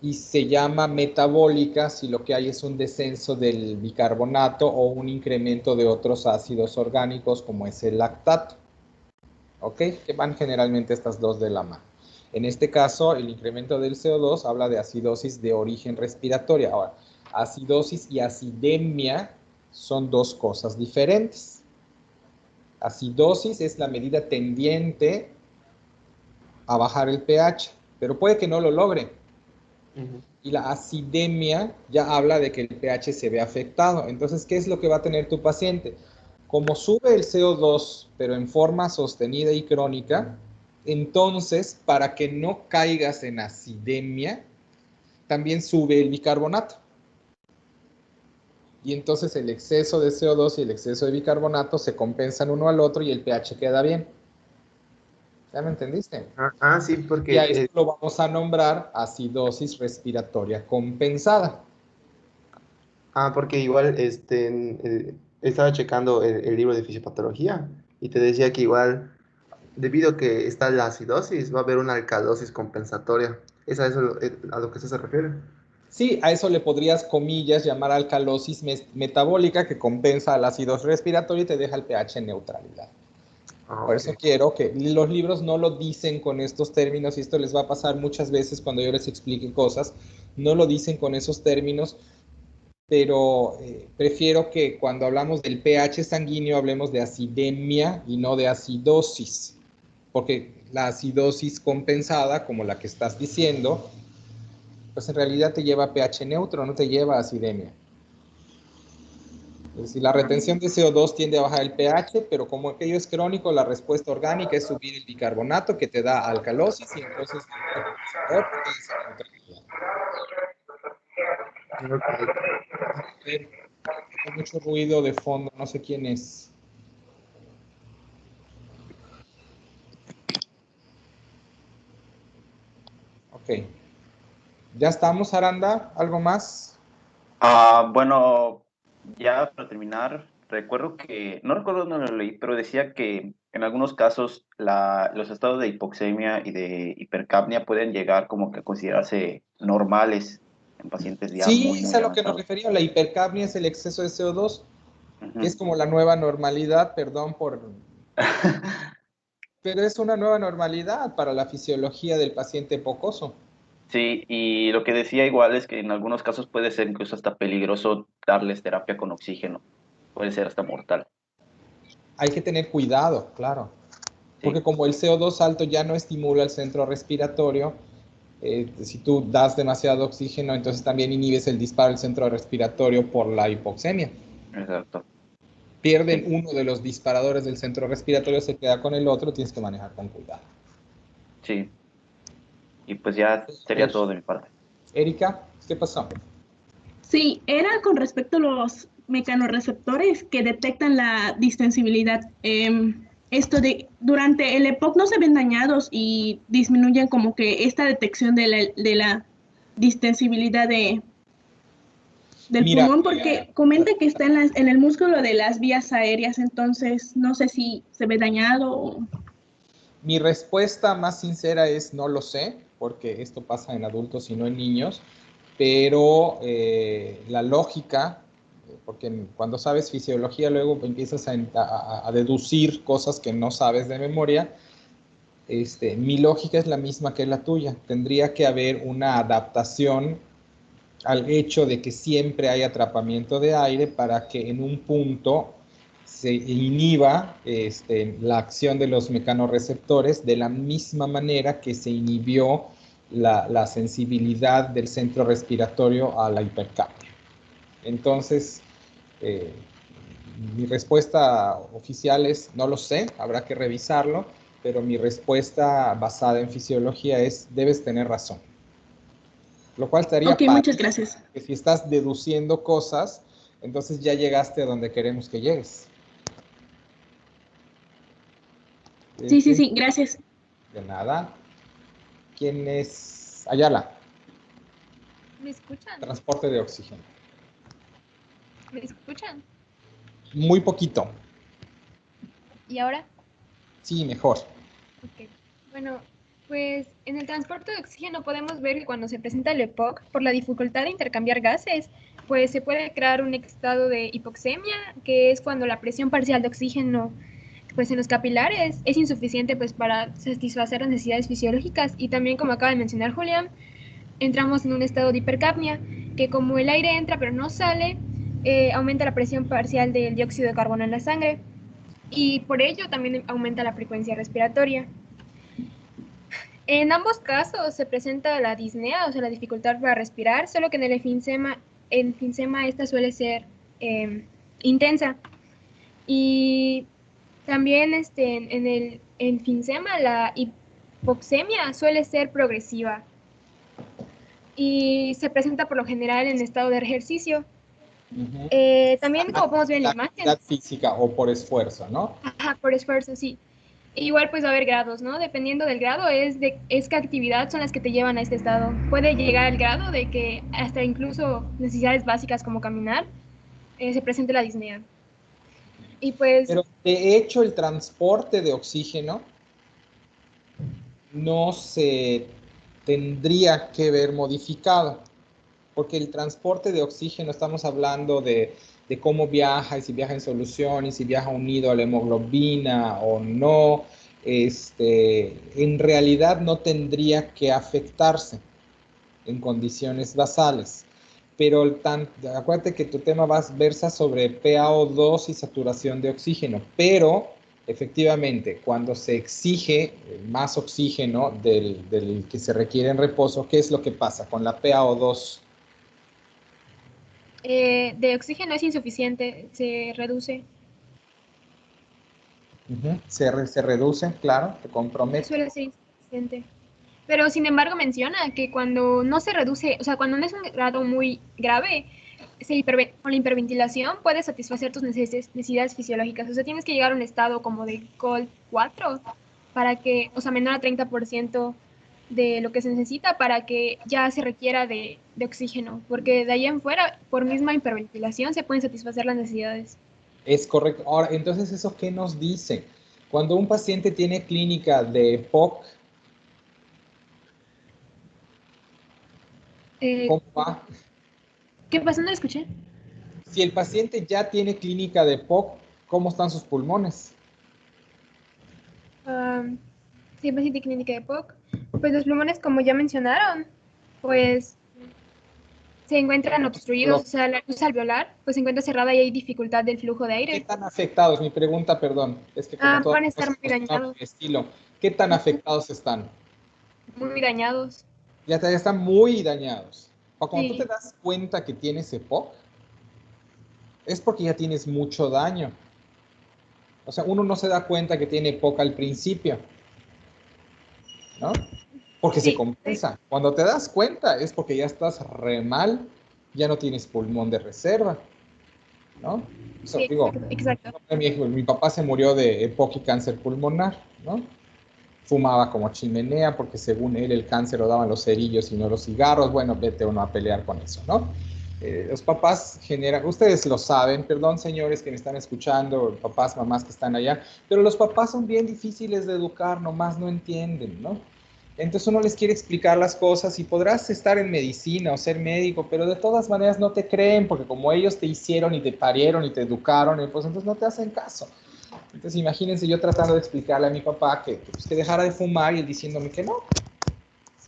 y se llama metabólica si lo que hay es un descenso del bicarbonato o un incremento de otros ácidos orgánicos como es el lactato. ¿Ok? Que van generalmente estas dos de la mano. En este caso, el incremento del CO2 habla de acidosis de origen respiratoria. Ahora, acidosis y acidemia son dos cosas diferentes. Acidosis es la medida tendiente a bajar el pH, pero puede que no lo logre. Y la acidemia ya habla de que el pH se ve afectado. Entonces, ¿qué es lo que va a tener tu paciente? Como sube el CO2, pero en forma sostenida y crónica, entonces, para que no caigas en acidemia, también sube el bicarbonato. Y entonces el exceso de CO2 y el exceso de bicarbonato se compensan uno al otro y el pH queda bien. ¿Ya me entendiste? Sí, Y a porque esto lo vamos a nombrar acidosis respiratoria compensada. porque igual estaba checando el libro de fisiopatología y te decía que igual, debido a que está la acidosis, va a haber una alcalosis compensatoria. ¿Es a eso a lo que usted se refiere? Sí, a eso le podrías, comillas, llamar alcalosis metabólica que compensa la acidosis respiratoria y te deja el pH en neutralidad. Por eso Ok. quiero que los libros no lo dicen con estos términos y esto les va a pasar muchas veces cuando yo les explique cosas, no lo dicen con esos términos, pero prefiero que cuando hablamos del pH sanguíneo hablemos de acidemia y no de acidosis, porque la acidosis compensada, como la que estás diciendo, pues en realidad te lleva a pH neutro, no te lleva a acidemia. Es decir, la retención de CO2 tiende a bajar el pH, pero como aquello es crónico, la respuesta orgánica es subir el bicarbonato que te da alcalosis y entonces hay mucho ruido de fondo, no sé quién es. Ok. ¿Ya estamos, Aranda? ¿Algo más? Bueno, ya para terminar, recuerdo que, no recuerdo dónde lo leí, pero decía que en algunos casos los estados de hipoxemia y de hipercapnia pueden llegar como que a considerarse normales en pacientes ya Sí, muy, es muy a lo que nos avanzados. refería. La hipercapnia es el exceso de CO2, que Ujú. es como la nueva normalidad, perdón por... Pero es una nueva normalidad para la fisiología del paciente pocoso. Sí, y lo que decía igual es que en algunos casos puede ser incluso hasta peligroso darles terapia con oxígeno, puede ser hasta mortal. Hay que tener cuidado, claro. Sí. Porque como el CO2 alto ya no estimula el centro respiratorio, Si tú das demasiado oxígeno, entonces también inhibes el disparo del centro respiratorio por la hipoxemia. Exacto. Pierden uno de los disparadores del centro respiratorio, se queda con el otro, tienes que manejar con cuidado. Sí. Y pues ya sería todo de mi parte. Erika, ¿qué pasó? Sí, era con respecto a los mecanorreceptores que detectan la distensibilidad. Durante el EPOC no se ven dañados y disminuyen como que esta detección de la distensibilidad del pulmón, porque comenta que está en el músculo de las vías aéreas, entonces no sé si se ve dañado o... Mi respuesta más sincera es no lo sé, porque esto pasa en adultos y no en niños, pero la lógica, porque cuando sabes fisiología luego empiezas a deducir cosas que no sabes de memoria. Mi lógica es la misma que la tuya. Tendría que haber una adaptación al hecho de que siempre hay atrapamiento de aire para que en un punto se inhiba la acción de los mecanorreceptores de la misma manera que se inhibió la sensibilidad del centro respiratorio a la hipercapnia. Entonces, mi respuesta oficial es no lo sé, habrá que revisarlo, pero mi respuesta basada en fisiología es debes tener razón. Lo cual estaría Ok, muchas gracias. Que si estás deduciendo cosas, entonces ya llegaste a donde queremos que llegues. Sí, gracias. De nada. ¿Quién es? Ayala. ¿Me escuchan? Transporte de oxígeno. ¿Me escuchan? Muy poquito. ¿Y ahora? Sí, mejor. Ok. Bueno, pues en el transporte de oxígeno podemos ver que cuando se presenta el EPOC, por la dificultad de intercambiar gases, pues se puede crear un estado de hipoxemia, que es cuando la presión parcial de oxígeno pues en los capilares es insuficiente pues para satisfacer las necesidades fisiológicas, y también, como acaba de mencionar Julián, entramos en un estado de hipercapnia, que como el aire entra pero no sale, aumenta la presión parcial del dióxido de carbono en la sangre, y por ello también aumenta la frecuencia respiratoria. En ambos casos se presenta la disnea, o sea, la dificultad para respirar, solo que en el enfisema esta suele ser intensa. Y también en el enfisema la hipoxemia suele ser progresiva y se presenta por lo general en estado de ejercicio. También, como podemos ver en la imagen. Actividad física o por esfuerzo, ¿no? Ajá, por esfuerzo, sí. Igual pues va a haber grados, ¿no? Dependiendo del grado es qué actividad son las que te llevan a este estado. Puede llegar al grado de que hasta incluso necesidades básicas como caminar se presente la disnea. Y pues... Pero de hecho el transporte de oxígeno no se tendría que ver modificado, porque el transporte de oxígeno estamos hablando de cómo viaja, y si viaja en solución, y si viaja unido a la hemoglobina o no. En realidad no tendría que afectarse en condiciones basales. Pero acuérdate que tu tema versa sobre PaO2 y saturación de oxígeno, pero efectivamente cuando se exige más oxígeno del que se requiere en reposo, ¿qué es lo que pasa con la PaO2? De oxígeno es insuficiente, se reduce. Se reduce, claro, se compromete. Suele ser insuficiente. Pero sin embargo menciona que cuando no se reduce, o sea, cuando no es un grado muy grave, con la hiperventilación puedes satisfacer tus necesidades fisiológicas. O sea, tienes que llegar a un estado como de COL 4 para que, o sea, menor a 30% de lo que se necesita para que ya se requiera de oxígeno, porque de ahí en fuera, por misma hiperventilación, se pueden satisfacer las necesidades. Es correcto. Ahora, entonces, ¿eso qué nos dice? Cuando un paciente tiene clínica de POC, ¿cómo va? ¿Qué pasó? No lo escuché. Si el paciente ya tiene clínica de POC, ¿cómo están sus pulmones? Si el paciente tiene clínica de POC, pues los pulmones, como ya mencionaron, pues se encuentran obstruidos, o sea, la luz alveolar pues se encuentra cerrada y hay dificultad del flujo de aire. ¿Qué tan afectados? Mi pregunta, perdón, es que como van a estar muy dañados. ¿Qué tan afectados están? Muy dañados. Ya están muy dañados. O cuando tú Sí. te das cuenta que tienes EPOC, es porque ya tienes mucho daño. O sea, uno no se da cuenta que tiene EPOC al principio, ¿no? Porque se Sí, compensa. Cuando te das cuenta es porque ya estás re mal, ya no tienes pulmón de reserva, ¿no? Eso, sí, digo, exacto. mi papá se murió de EPOC y cáncer pulmonar, ¿no? Fumaba como chimenea porque según él el cáncer lo daban los cerillos y no los cigarros. Bueno, vete uno a pelear con eso, ¿no? Los papás generan, ustedes lo saben, perdón señores que me están escuchando, papás, mamás que están allá, pero los papás son bien difíciles de educar, nomás no entienden, ¿no? Entonces uno les quiere explicar las cosas y podrás estar en medicina o ser médico, pero de todas maneras no te creen porque como ellos te hicieron y te parieron y te educaron, pues entonces no te hacen caso. Entonces imagínense yo tratando de explicarle a mi papá que dejara de fumar y él diciéndome que no,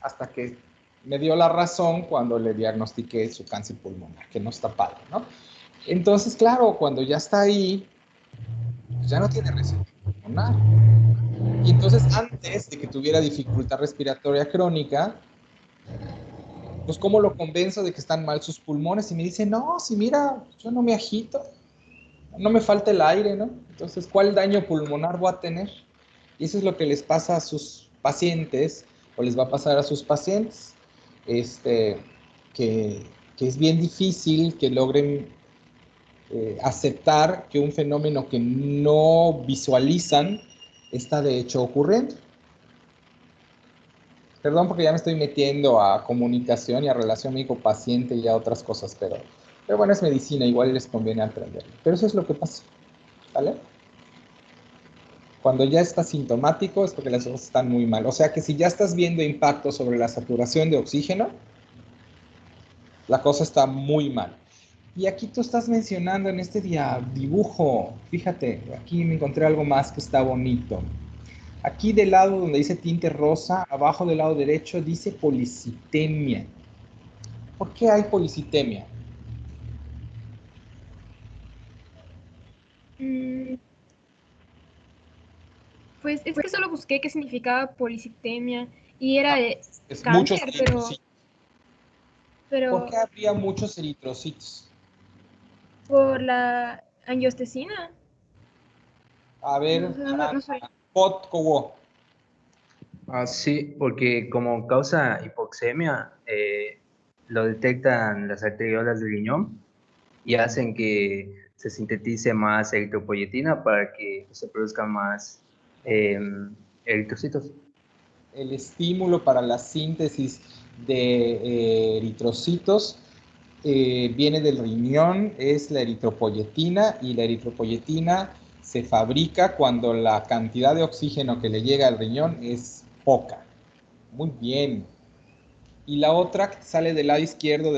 hasta que me dio la razón cuando le diagnostiqué su cáncer pulmonar, que no está padre, ¿no? Entonces, claro, cuando ya está ahí, pues ya no tiene resistencia pulmonar. Y entonces antes de que tuviera dificultad respiratoria crónica, pues ¿cómo lo convenzo de que están mal sus pulmones? Y me dice, no, si mira, yo no me agito, no me falta el aire, ¿no? Entonces, ¿cuál daño pulmonar voy a tener? Y eso es lo que les pasa a sus pacientes, o les va a pasar a sus pacientes, este, que es bien difícil que logren aceptar que un fenómeno que no visualizan está de hecho ocurriendo. Perdón porque ya me estoy metiendo a comunicación y a relación médico-paciente y a otras cosas, pero bueno, es medicina, igual les conviene aprenderlo. Pero eso es lo que pasa, ¿vale? Cuando ya está sintomático es porque las cosas están muy mal. O sea que si ya estás viendo impacto sobre la saturación de oxígeno, la cosa está muy mal. Y aquí tú estás mencionando en este dibujo, fíjate, aquí me encontré algo más que está bonito. Aquí del lado donde dice tinte rosa, abajo del lado derecho dice policitemia. ¿Por qué hay policitemia? Mm, Pues es que solo busqué qué significaba policitemia y era de Es muchos cáncer, eritrocitos. ¿Por pero qué habría muchos eritrocitos? por la angiostesina. A ver, No sé. pot kowo. Ah, sí, porque como causa hipoxemia, lo detectan las arteriolas del riñón y hacen que se sintetice más eritropoyetina para que se produzcan más eh, eritrocitos. El estímulo para la síntesis de eritrocitos viene del riñón, es la eritropoyetina, y la eritropoyetina se fabrica cuando la cantidad de oxígeno que le llega al riñón es poca. Muy bien. Y la otra que sale del lado izquierdo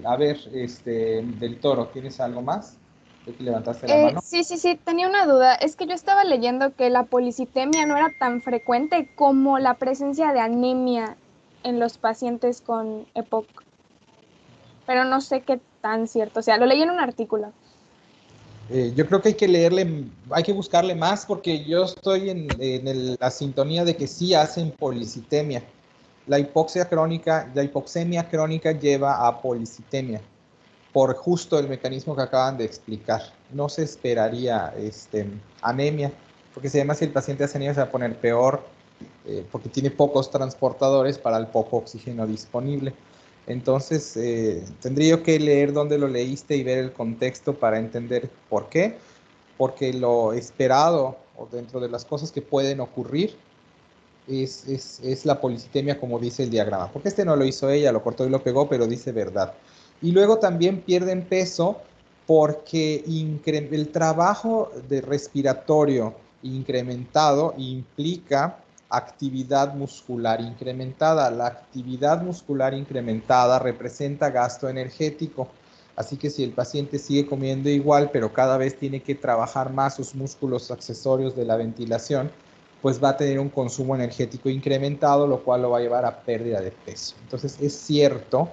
a ver, del toro. ¿Tienes algo más? ¿Tú que levantaste la mano? Sí, tenía una duda. Es que yo estaba leyendo que la policitemia no era tan frecuente como la presencia de anemia en los pacientes con EPOC, pero no sé qué tan cierto. O sea, lo leí en un artículo. Yo creo que hay que leerle, hay que buscarle más porque yo estoy en la sintonía de que sí hacen policitemia. La hipoxemia crónica lleva a policitemia por justo el mecanismo que acaban de explicar. No se esperaría anemia, porque si además el paciente hace anemia se va a poner peor porque tiene pocos transportadores para el poco oxígeno disponible. Entonces, tendría que leer dónde lo leíste y ver el contexto para entender por qué. Porque lo esperado, o dentro de las cosas que pueden ocurrir, es la policitemia como dice el diagrama. Porque no lo hizo ella, lo cortó y lo pegó, pero dice verdad. Y luego también pierden peso porque el trabajo de respiratorio incrementado implica actividad muscular incrementada. La actividad muscular incrementada representa gasto energético. Así que si el paciente sigue comiendo igual, pero cada vez tiene que trabajar más sus músculos accesorios de la ventilación, pues va a tener un consumo energético incrementado, lo cual lo va a llevar a pérdida de peso. Entonces es cierto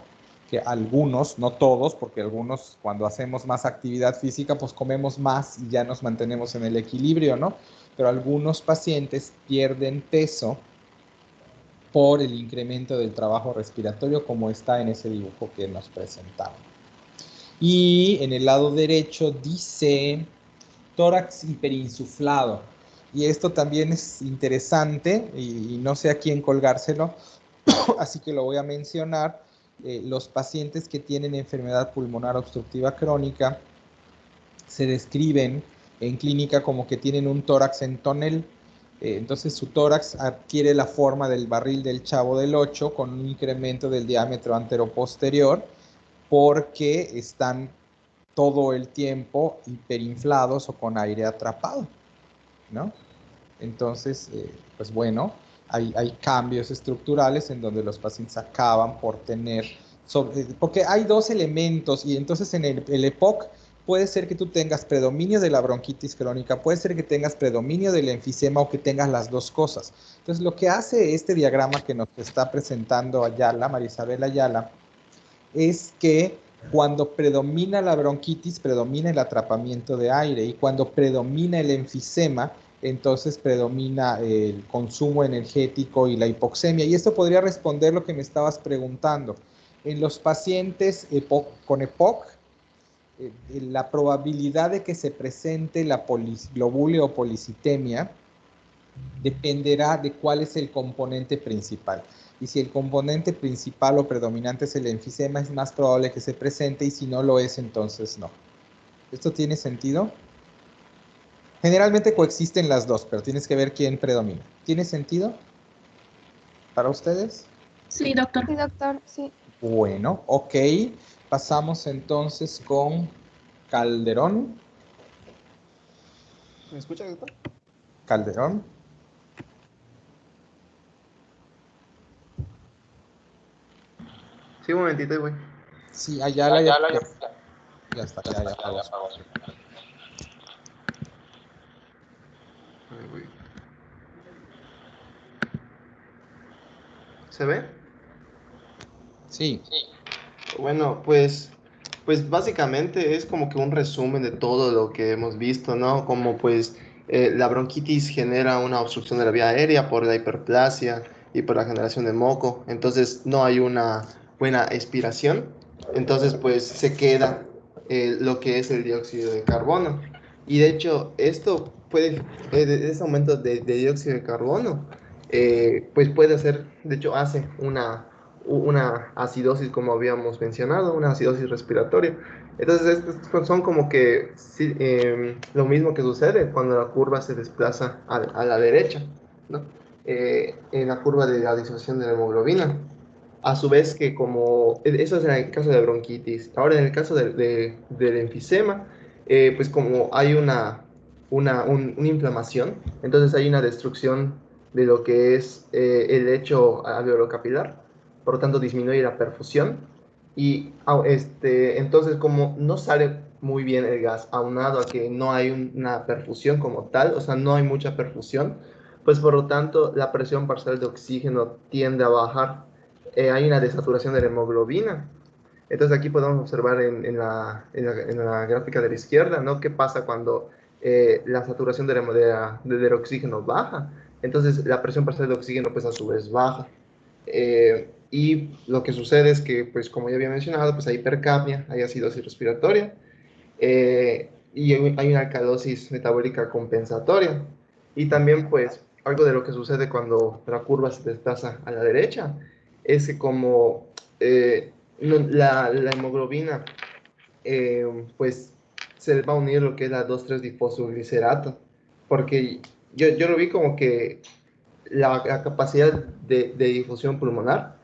que algunos, no todos, porque algunos cuando hacemos más actividad física, pues comemos más y ya nos mantenemos en el equilibrio, ¿no? Pero algunos pacientes pierden peso por el incremento del trabajo respiratorio, como está en ese dibujo que nos presentaron. Y en el lado derecho dice tórax hiperinsuflado. Y esto también es interesante y no sé a quién colgárselo, así que lo voy a mencionar. Los pacientes que tienen enfermedad pulmonar obstructiva crónica se describen en clínica como que tienen un tórax en tonel. Entonces su tórax adquiere la forma del barril del Chavo del 8 con un incremento del diámetro anteroposterior porque están todo el tiempo hiperinflados o con aire atrapado, ¿no? Entonces, pues bueno, hay cambios estructurales en donde los pacientes acaban por tener, porque hay dos elementos y entonces en el EPOC puede ser que tú tengas predominio de la bronquitis crónica, puede ser que tengas predominio del enfisema o que tengas las dos cosas. Entonces, lo que hace este diagrama que nos está presentando Ayala, María Isabel Ayala, es que cuando predomina la bronquitis, predomina el atrapamiento de aire, y cuando predomina el enfisema, entonces predomina el consumo energético y la hipoxemia. Y esto podría responder lo que me estabas preguntando. En los pacientes con EPOC, la probabilidad de que se presente la poliglobulia o policitemia dependerá de cuál es el componente principal. Y si el componente principal o predominante es el enfisema, es más probable que se presente, y si no lo es, entonces no. ¿Esto tiene sentido? Generalmente coexisten las dos, pero tienes que ver quién predomina. ¿Tiene sentido para ustedes? Sí, doctor. Sí, doctor, sí. Bueno, ok. Pasamos entonces con Calderón. ¿Me escucha, doctor? Calderón. Sí, un momentito, güey. Sí, Ayala ya está, ya apagó. Ay, güey. ¿Se ve? Sí. Bueno, pues básicamente es como que un resumen de todo lo que hemos visto, ¿no? Como pues la bronquitis genera una obstrucción de la vía aérea por la hiperplasia y por la generación de moco, entonces no hay una buena expiración, entonces pues se queda lo que es el dióxido de carbono. Y de hecho esto puede, ese aumento de dióxido de carbono, pues puede hacer, de hecho hace una acidosis, como habíamos mencionado, una acidosis respiratoria. Entonces, estos son como que sí, lo mismo que sucede cuando la curva se desplaza a la derecha, ¿no? En la curva de la disociación de la hemoglobina. A su vez que como, eso es en el caso de bronquitis. Ahora en el caso del enfisema, pues como hay una inflamación, entonces hay una destrucción de lo que es el lecho alveolocapilar, por lo tanto disminuye la perfusión y entonces como no sale muy bien el gas, aunado a que no hay una perfusión como tal, o sea, no hay mucha perfusión, pues por lo tanto la presión parcial de oxígeno tiende a bajar. Hay una desaturación de la hemoglobina. Entonces aquí podemos observar en la gráfica de la izquierda, ¿no? ¿Qué pasa cuando la saturación del oxígeno baja? Entonces la presión parcial de oxígeno pues a su vez baja. Y lo que sucede es que, pues como ya había mencionado, pues hay hipercapnia, hay acidosis respiratoria y hay una alcalosis metabólica compensatoria. Y también, pues, algo de lo que sucede cuando la curva se desplaza a la derecha es que como la hemoglobina, pues, se va a unir lo que es la 2,3-difosfoglicerato, porque yo lo vi como que la capacidad de difusión pulmonar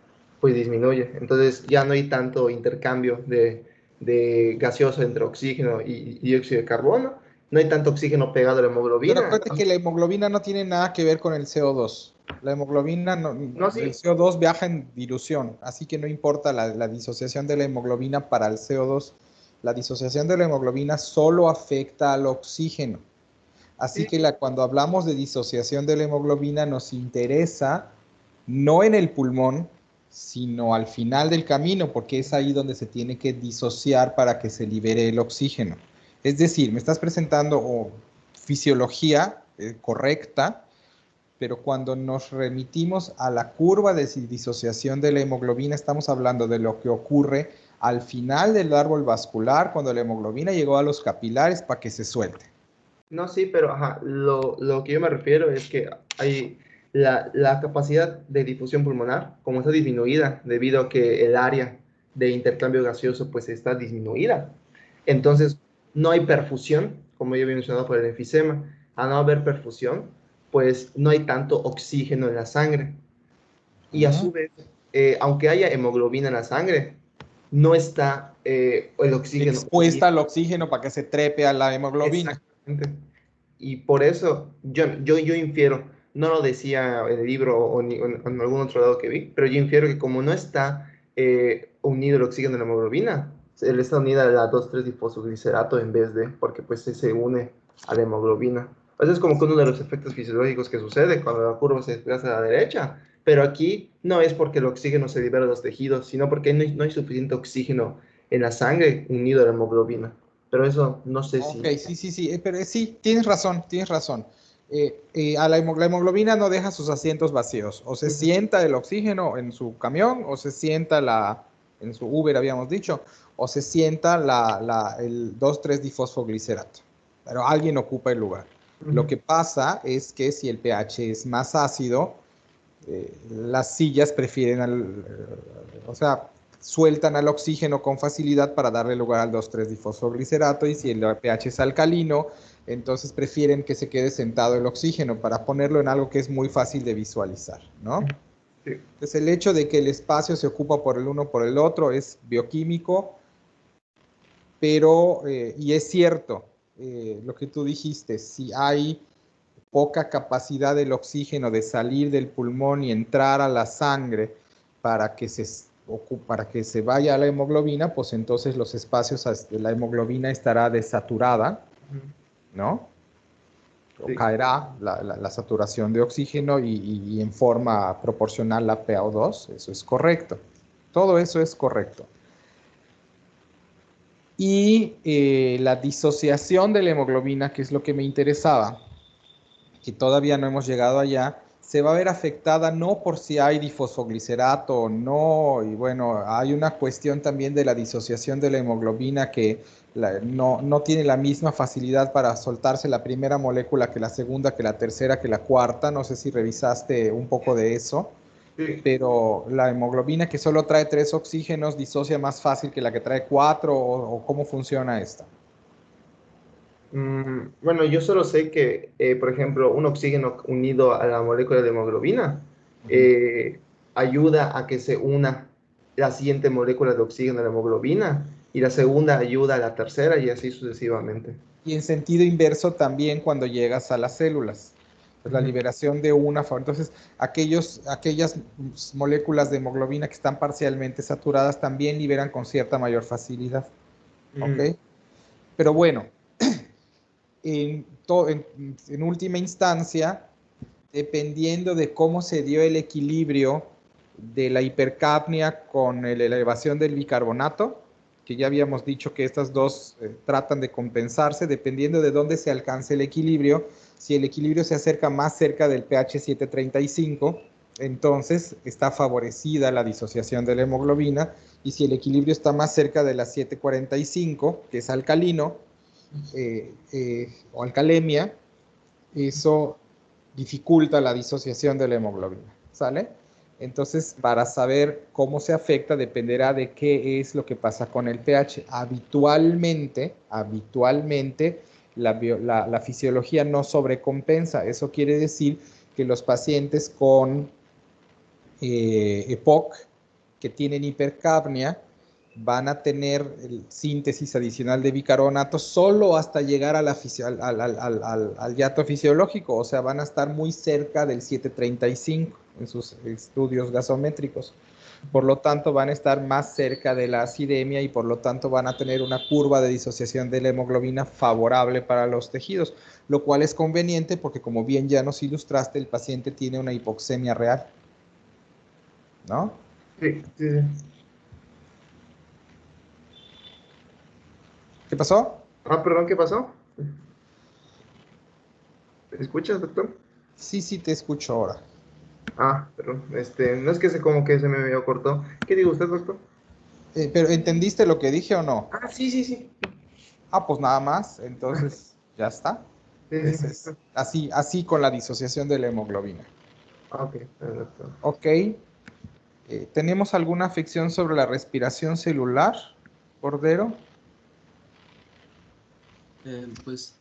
pues disminuye. Entonces ya no hay tanto intercambio de gaseoso entre oxígeno y dióxido de carbono. No hay tanto oxígeno pegado a la hemoglobina. Pero acuérdate que la hemoglobina no tiene nada que ver con el CO2. La hemoglobina, sí. El CO2 viaja en dilución, así que no importa la disociación de la hemoglobina para el CO2. La disociación de la hemoglobina solo afecta al oxígeno. Así que cuando hablamos de disociación de la hemoglobina nos interesa no en el pulmón, sino al final del camino, porque es ahí donde se tiene que disociar para que se libere el oxígeno. Es decir, me estás presentando fisiología correcta, pero cuando nos remitimos a la curva de disociación de la hemoglobina, estamos hablando de lo que ocurre al final del árbol vascular, cuando la hemoglobina llegó a los capilares para que se suelte. No, sí, pero ajá, lo que yo me refiero es que hay la capacidad de difusión pulmonar, como está disminuida debido a que el área de intercambio gaseoso pues está disminuida. Entonces, no hay perfusión, como ya había mencionado por el enfisema. Al no haber perfusión, pues no hay tanto oxígeno en la sangre. Y a su vez, aunque haya hemoglobina en la sangre, no está el oxígeno expuesta al oxígeno para que se trepe a la hemoglobina. Exactamente. Y por eso yo infiero, no lo decía en el libro o en algún otro lado que vi, pero yo infiero que como no está unido el oxígeno a la hemoglobina, él está unida a la 2,3-difosfoglicerato en vez de, porque pues se une a la hemoglobina. Eso es como que uno de los efectos fisiológicos que sucede cuando la curva se desplaza a la derecha, pero aquí no es porque el oxígeno se libera de los tejidos, sino porque no hay suficiente oxígeno en la sangre unido a la hemoglobina. Pero eso no sé si... Ok, sí, pero sí, tienes razón, tienes razón. A la hemoglobina no deja sus asientos vacíos. O se sienta el oxígeno en su camión, o se sienta en su Uber, habíamos dicho, o se sienta el 2,3-difosfoglicerato. Pero alguien ocupa el lugar. Lo que pasa es que si el pH es más ácido, las sillas prefieren, o sea, sueltan al oxígeno con facilidad para darle lugar al 2,3-difosfoglicerato, y si el pH es alcalino, entonces prefieren que se quede sentado el oxígeno para ponerlo en algo que es muy fácil de visualizar, ¿no? Sí. Entonces el hecho de que el espacio se ocupa por el uno por el otro es bioquímico, pero, y es cierto, lo que tú dijiste, si hay poca capacidad del oxígeno de salir del pulmón y entrar a la sangre para que se vaya a la hemoglobina, pues entonces los espacios, la hemoglobina estará desaturada, ¿no? O sí, caerá la saturación de oxígeno y en forma proporcional la PaO2, eso es correcto. Todo eso es correcto. Y la disociación de la hemoglobina, que es lo que me interesaba, que todavía no hemos llegado allá, se va a ver afectada no por si hay difosfoglicerato o no, y bueno, hay una cuestión también de la disociación de la hemoglobina que no tiene la misma facilidad para soltarse la primera molécula que la segunda, que la tercera, que la cuarta. No sé si revisaste un poco de eso, sí, pero la hemoglobina que solo trae 3 oxígenos disocia más fácil que la que trae 4, o ¿cómo funciona esta? Bueno, yo solo sé que, por ejemplo, un oxígeno unido a la molécula de hemoglobina ayuda a que se una la siguiente molécula de oxígeno a la hemoglobina, y la segunda ayuda a la tercera, y así sucesivamente. Y en sentido inverso también cuando llegas a las células. Pues la liberación de una, entonces aquellas moléculas de hemoglobina que están parcialmente saturadas también liberan con cierta mayor facilidad. ¿Ok? Pero bueno, en última instancia, dependiendo de cómo se dio el equilibrio de la hipercapnia con la elevación del bicarbonato, que ya habíamos dicho que estas dos tratan de compensarse, dependiendo de dónde se alcance el equilibrio. Si el equilibrio se acerca más cerca del pH 735, entonces está favorecida la disociación de la hemoglobina, y si el equilibrio está más cerca de la 745, que es alcalino, o alcalemia, eso dificulta la disociación de la hemoglobina, ¿sale? Entonces, para saber cómo se afecta, dependerá de qué es lo que pasa con el pH. Habitualmente, la fisiología no sobrecompensa. Eso quiere decir que los pacientes con EPOC, que tienen hipercapnia, van a tener síntesis adicional de bicarbonato solo hasta llegar a al hiato fisiológico, o sea, van a estar muy cerca del 735 en sus estudios gasométricos. Por lo tanto, van a estar más cerca de la acidemia, y por lo tanto van a tener una curva de disociación de la hemoglobina favorable para los tejidos, lo cual es conveniente porque, como bien ya nos ilustraste, el paciente tiene una hipoxemia real, ¿no? Sí, sí. ¿Qué pasó? Perdón, ¿qué pasó? ¿Me escuchas, doctor? Sí, te escucho ahora. Pero no es que como que se me medio cortó. ¿Qué digo usted, doctor? ¿Pero entendiste lo que dije o no? Sí. Pues nada más, entonces ya está. Es así con la disociación de la hemoglobina. Ok, perfecto. Ok. ¿Tenemos alguna afección sobre la respiración celular, Cordero? Pues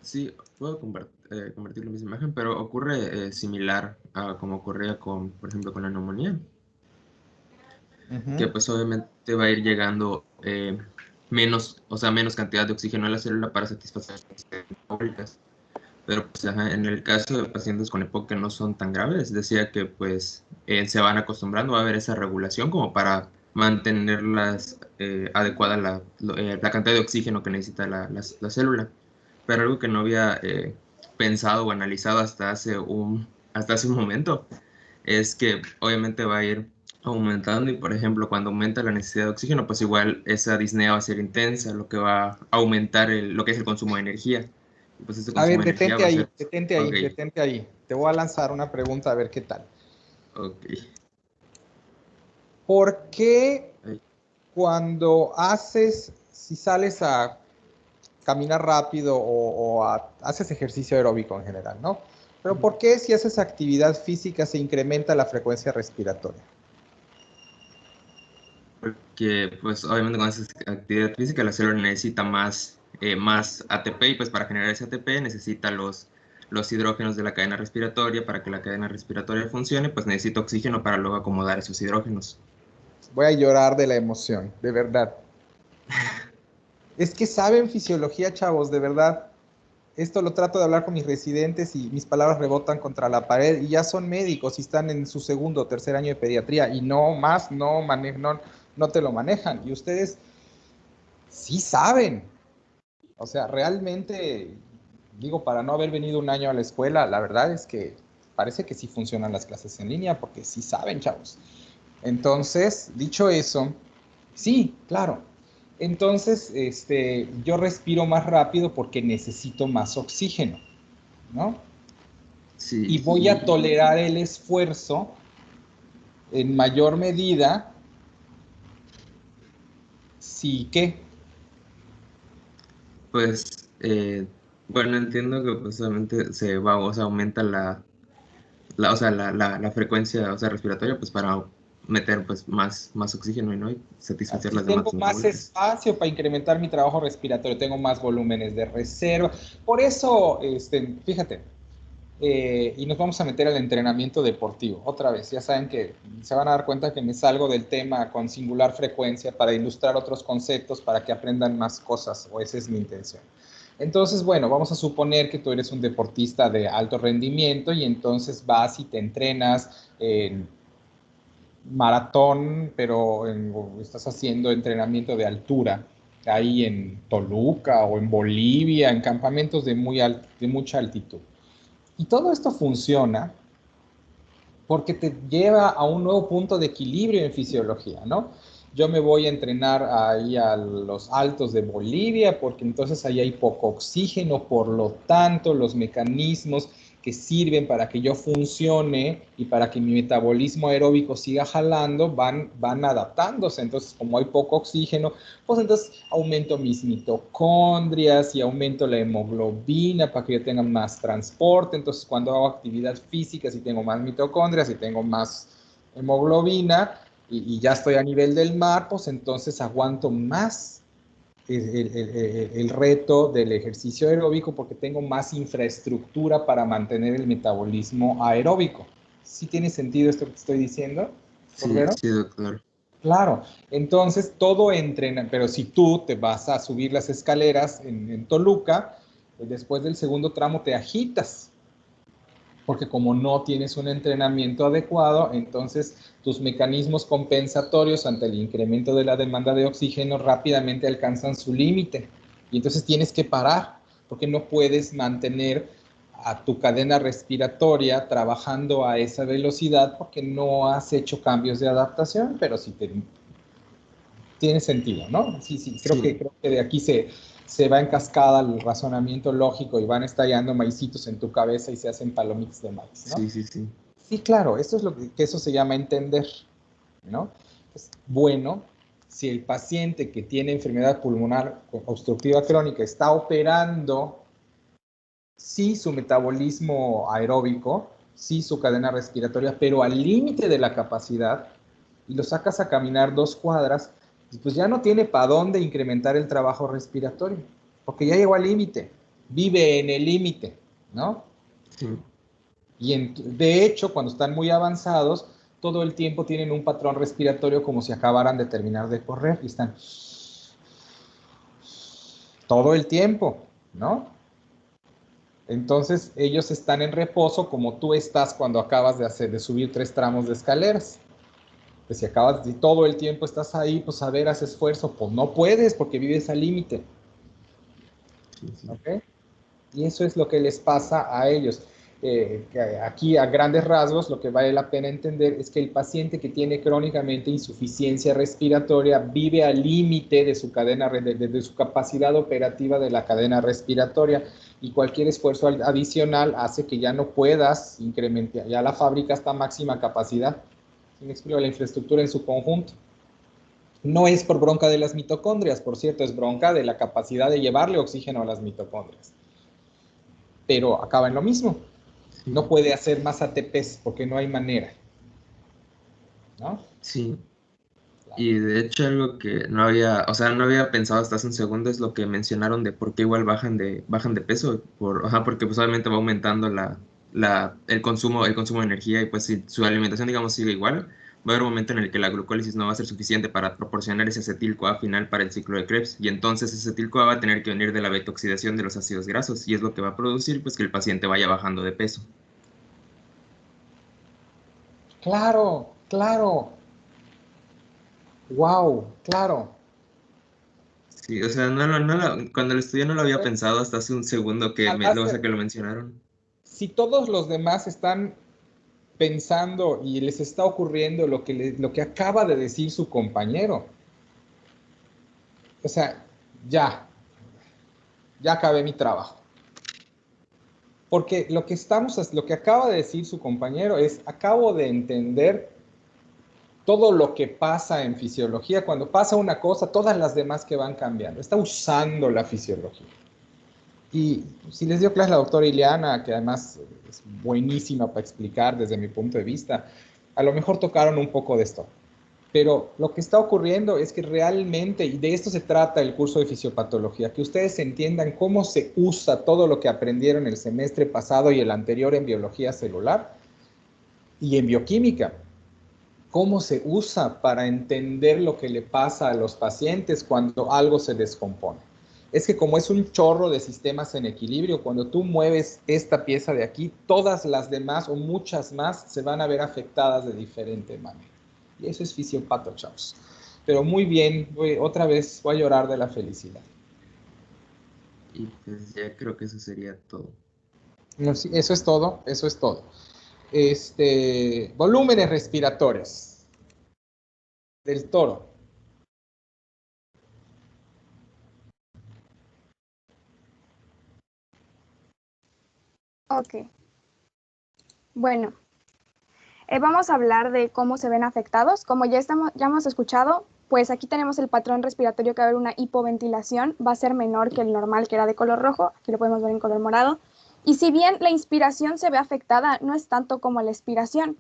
sí, puedo convertirlo en misma imagen, pero ocurre similar a como ocurría por ejemplo, con la neumonía, que pues obviamente va a ir llegando menos cantidad de oxígeno a la célula para satisfacer las necesidades metabólicas. Pero pues, en el caso de pacientes con EPOC que no son tan graves, decía que pues se van acostumbrando a ver esa regulación como para mantener adecuada la cantidad de oxígeno que necesita la célula. Pero algo que no había pensado o analizado hasta hace un momento es que obviamente va a ir aumentando y por ejemplo cuando aumenta la necesidad de oxígeno pues igual esa disnea va a ser intensa, lo que va a aumentar lo que es el consumo de energía. Pues ese A ver, consumo de energía va a ser... detente ahí. Te voy a lanzar una pregunta a ver qué tal. Ok. ¿Por qué cuando si sales a caminar rápido o haces ejercicio aeróbico en general, ¿no? Pero ¿por qué si haces actividad física se incrementa la frecuencia respiratoria? Porque pues obviamente cuando haces actividad física la célula necesita más ATP y pues para generar ese ATP necesita los hidrógenos de la cadena respiratoria. Para que la cadena respiratoria funcione pues necesita oxígeno para luego acomodar esos hidrógenos. Voy a llorar de la emoción, de verdad. Es que saben fisiología, chavos, de verdad. Esto lo trato de hablar con mis residentes y mis palabras rebotan contra la pared y ya son médicos y están en su segundo o tercer año de pediatría y no te lo manejan. Y ustedes sí saben. O sea, realmente, digo, para no haber venido un año a la escuela, la verdad es que parece que sí funcionan las clases en línea porque sí saben, chavos. Entonces, dicho eso, sí, claro. Entonces, yo respiro más rápido porque necesito más oxígeno, ¿no? Sí. Y voy a tolerar el esfuerzo en mayor medida si, ¿qué? Pues, bueno, entiendo que pues obviamente aumenta la frecuencia, respiratoria, pues para meter pues más oxígeno y satisfacer las demás Tengo más espacio para incrementar mi trabajo respiratorio, tengo más volúmenes de reserva. Por eso, fíjate, y nos vamos a meter al entrenamiento deportivo. Otra vez, ya saben que se van a dar cuenta que me salgo del tema con singular frecuencia para ilustrar otros conceptos, para que aprendan más cosas, o esa es mi intención. Entonces, bueno, vamos a suponer que tú eres un deportista de alto rendimiento y entonces vas y te entrenas en maratón, pero estás haciendo entrenamiento de altura, ahí en Toluca o en Bolivia, en campamentos de mucha altitud. Y todo esto funciona porque te lleva a un nuevo punto de equilibrio en fisiología, ¿no? Yo me voy a entrenar ahí a los altos de Bolivia porque entonces ahí hay poco oxígeno, por lo tanto los mecanismos que sirven para que yo funcione y para que mi metabolismo aeróbico siga jalando van adaptándose. Entonces, como hay poco oxígeno, pues entonces aumento mis mitocondrias y aumento la hemoglobina para que yo tenga más transporte. Entonces, cuando hago actividad física, si tengo más mitocondrias, si tengo más hemoglobina y ya estoy a nivel del mar, pues entonces aguanto más el reto del ejercicio aeróbico porque tengo más infraestructura para mantener el metabolismo aeróbico. ¿Sí tiene sentido esto que te estoy diciendo? Sí, doctor. Claro, entonces todo entrena, pero si tú te vas a subir las escaleras en Toluca, después del segundo tramo te agitas, porque como no tienes un entrenamiento adecuado, entonces tus mecanismos compensatorios ante el incremento de la demanda de oxígeno rápidamente alcanzan su límite y entonces tienes que parar, porque no puedes mantener a tu cadena respiratoria trabajando a esa velocidad porque no has hecho cambios de adaptación, pero sí tiene sentido, ¿no? Sí, creo que de aquí se se va en cascada el razonamiento lógico y van estallando maicitos en tu cabeza y se hacen palomitas de maíz, ¿no? Sí, sí, sí. Sí, claro, esto es lo que eso se llama entender, ¿no? Pues, bueno, si el paciente que tiene enfermedad pulmonar obstructiva crónica está operando, sí su metabolismo aeróbico, sí su cadena respiratoria, pero al límite de la capacidad, y lo sacas a caminar 2 cuadras, pues ya no tiene para dónde incrementar el trabajo respiratorio, porque ya llegó al límite, vive en el límite, ¿no? Sí. Y de hecho, cuando están muy avanzados, todo el tiempo tienen un patrón respiratorio como si acabaran de terminar de correr y están todo el tiempo, ¿no? Entonces, ellos están en reposo como tú estás cuando acabas de subir 3 tramos de escaleras. Pues si acabas de todo el tiempo estás ahí, pues a ver, haz esfuerzo, pues no puedes porque vives al límite. Sí, sí. ¿Ok? Y eso es lo que les pasa a ellos. Aquí a grandes rasgos lo que vale la pena entender es que el paciente que tiene crónicamente insuficiencia respiratoria vive al límite de su cadena, de su capacidad operativa de la cadena respiratoria, y cualquier esfuerzo adicional hace que ya no puedas incrementar, ya la fábrica está a máxima capacidad. ¿Sí me explico? La infraestructura en su conjunto. No es por bronca de las mitocondrias, por cierto, es bronca de la capacidad de llevarle oxígeno a las mitocondrias. Pero acaba en lo mismo. No puede hacer más ATPs porque no hay manera, ¿no? Sí. Y de hecho algo que no había, o sea, no había pensado hasta hace un segundo es lo que mencionaron de por qué igual bajan de peso, porque pues obviamente va aumentando el consumo de energía, y pues si su alimentación, digamos, sigue igual, va a haber un momento en el que la glucólisis no va a ser suficiente para proporcionar ese acetil-CoA final para el ciclo de Krebs, y entonces ese acetil-CoA va a tener que venir de la beta-oxidación de los ácidos grasos, y es lo que va a producir pues que el paciente vaya bajando de peso. Claro, claro. Wow, claro. Sí, o sea, cuando lo estudié no lo había pensado hasta hace un segundo luego sé que lo mencionaron. Si todos los demás están pensando y les está ocurriendo lo que acaba de decir su compañero, o sea, ya acabé mi trabajo. Porque lo que acaba de decir su compañero es, acabo de entender todo lo que pasa en fisiología. Cuando pasa una cosa, todas las demás que van cambiando. Está usando la fisiología. Y si les dio clase la doctora Ileana, que además es buenísima para explicar desde mi punto de vista, a lo mejor tocaron un poco de esto. Pero lo que está ocurriendo es que realmente, y de esto se trata el curso de fisiopatología, que ustedes entiendan cómo se usa todo lo que aprendieron el semestre pasado y el anterior en biología celular y en bioquímica. Cómo se usa para entender lo que le pasa a los pacientes cuando algo se descompone. Es que como es un chorro de sistemas en equilibrio, cuando tú mueves esta pieza de aquí, todas las demás o muchas más se van a ver afectadas de diferente manera. Y eso es fisiopato, chavos. Pero muy bien, otra vez voy a llorar de la felicidad. Y pues ya creo que eso sería todo. No, sí, eso es todo, eso es todo. Volúmenes respiratorios del toro. Ok. Bueno, vamos a hablar de cómo se ven afectados. Como ya hemos escuchado, pues aquí tenemos el patrón respiratorio que va a haber una hipoventilación, va a ser menor que el normal, que era de color rojo, aquí lo podemos ver en color morado. Y si bien la inspiración se ve afectada, no es tanto como la expiración.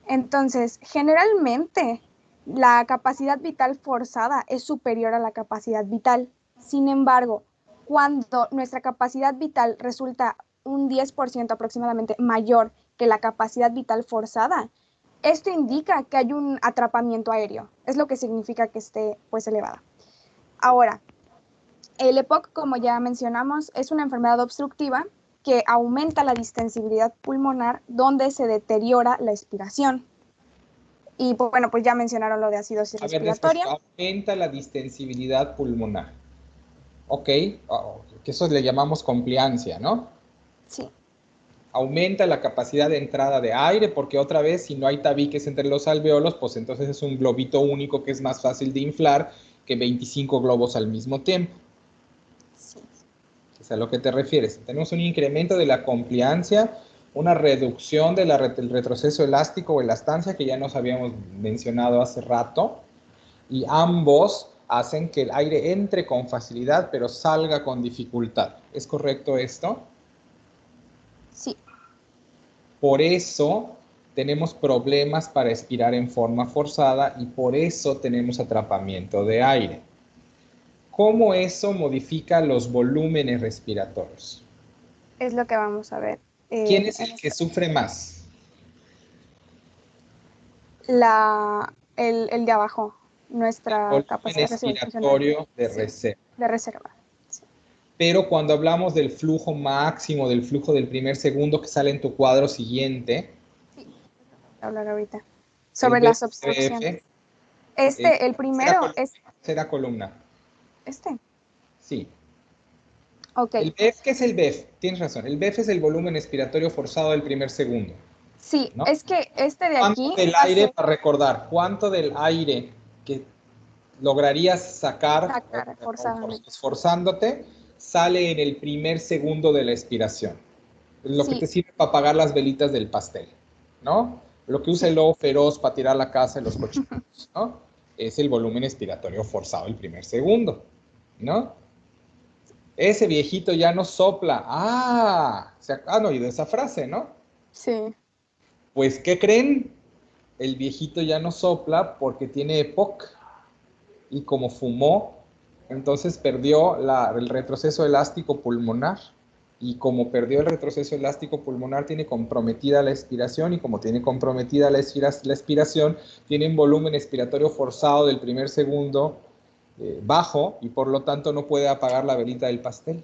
Entonces, generalmente, la capacidad vital forzada es superior a la capacidad vital. Sin embargo, cuando nuestra capacidad vital resulta un 10% aproximadamente mayor que la capacidad vital forzada, esto indica que hay un atrapamiento aéreo. Es lo que significa que esté pues elevada. Ahora, el EPOC, como ya mencionamos, es una enfermedad obstructiva que aumenta la distensibilidad pulmonar donde se deteriora la expiración. Y bueno, pues ya mencionaron lo de acidosis respiratoria. Aumenta la distensibilidad pulmonar. Ok, que eso le llamamos compliancia, ¿no? Sí. Aumenta la capacidad de entrada de aire, porque otra vez, si no hay tabiques entre los alveolos, pues entonces es un globito único que es más fácil de inflar que 25 globos al mismo tiempo. Sí. Es a lo que te refieres. Tenemos un incremento de la compliancia, una reducción del retroceso elástico o elastancia que ya nos habíamos mencionado hace rato, y ambos hacen que el aire entre con facilidad pero salga con dificultad. ¿Es correcto esto? Sí. Por eso tenemos problemas para expirar en forma forzada y por eso tenemos atrapamiento de aire. ¿Cómo eso modifica los volúmenes respiratorios? Es lo que vamos a ver. ¿Quién es el que sufre más? El de abajo, nuestra capacidad de respiratorio de reserva. De reserva. Sí. Pero cuando hablamos del flujo máximo, del flujo del primer segundo que sale en tu cuadro siguiente. Sí, voy a hablar ahorita. Sobre las obstrucciones. El primero es... Tercera columna. ¿Este? Sí. Ok. El BEF, ¿qué es el BEF? Tienes razón. El BEF es el volumen expiratorio forzado del primer segundo. Sí, ¿no? Es que este de ¿Cuánto aquí... del aire, para recordar, cuánto del aire que lograrías sacar esforzándote sale en el primer segundo de la expiración? Lo que te sirve para apagar las velitas del pastel, ¿no? Lo que usa el lobo feroz para tirar la casa de los cochinos, ¿no? Es el volumen expiratorio forzado el primer segundo, ¿no? Ese viejito ya no sopla. Se han oído esa frase, ¿no? Sí. Pues, ¿qué creen? El viejito ya no sopla porque tiene EPOC. Y como fumó, entonces perdió el retroceso elástico pulmonar. Y como perdió el retroceso elástico pulmonar, tiene comprometida la expiración. Y como tiene comprometida la expiración, tiene un volumen expiratorio forzado del primer segundo bajo, y por lo tanto no puede apagar la velita del pastel.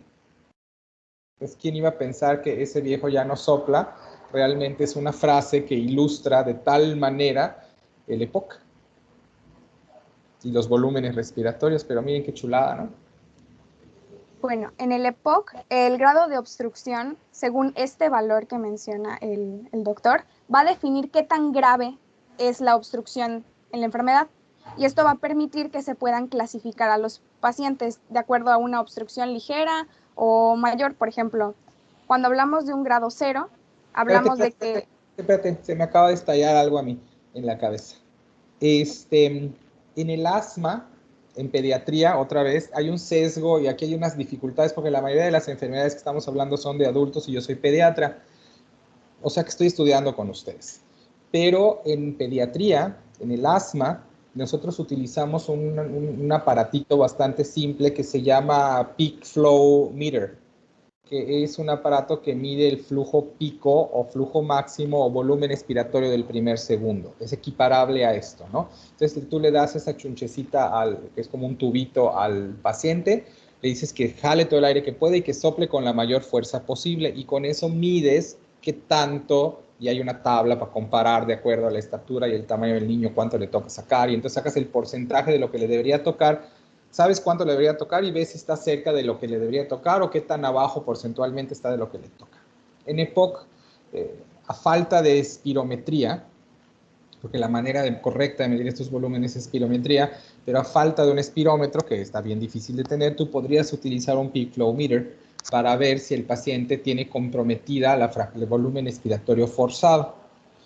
Entonces, ¿quién iba a pensar que ese viejo ya no sopla? Realmente es una frase que ilustra de tal manera el EPOC y los volúmenes respiratorios, pero miren qué chulada, ¿no? Bueno, en el EPOC, el grado de obstrucción, según este valor que menciona el doctor, va a definir qué tan grave es la obstrucción en la enfermedad. Y esto va a permitir que se puedan clasificar a los pacientes de acuerdo a una obstrucción ligera o mayor. Por ejemplo, cuando hablamos de un grado 0, hablamos de que... Espérate, se me acaba de estallar algo a mí en la cabeza. En el asma, en pediatría, otra vez, hay un sesgo y aquí hay unas dificultades porque la mayoría de las enfermedades que estamos hablando son de adultos y yo soy pediatra. O sea que estoy estudiando con ustedes. Pero en pediatría, en el asma, nosotros utilizamos un aparatito bastante simple que se llama Peak Flow Meter, que es un aparato que mide el flujo pico o flujo máximo o volumen expiratorio del primer segundo. Es equiparable a esto, ¿no? Entonces tú le das esa chunchecita, que es como un tubito al paciente, le dices que jale todo el aire que puede y que sople con la mayor fuerza posible, y con eso mides qué tanto, y hay una tabla para comparar de acuerdo a la estatura y el tamaño del niño cuánto le toca sacar, y entonces sacas el porcentaje de lo que le debería tocar, sabes cuánto le debería tocar y ves si está cerca de lo que le debería tocar o qué tan abajo porcentualmente está de lo que le toca. En EPOC, a falta de espirometría, porque la manera correcta de medir estos volúmenes es espirometría, pero a falta de un espirómetro, que está bien difícil de tener, tú podrías utilizar un peak flow meter para ver si el paciente tiene comprometida el volumen expiratorio forzado.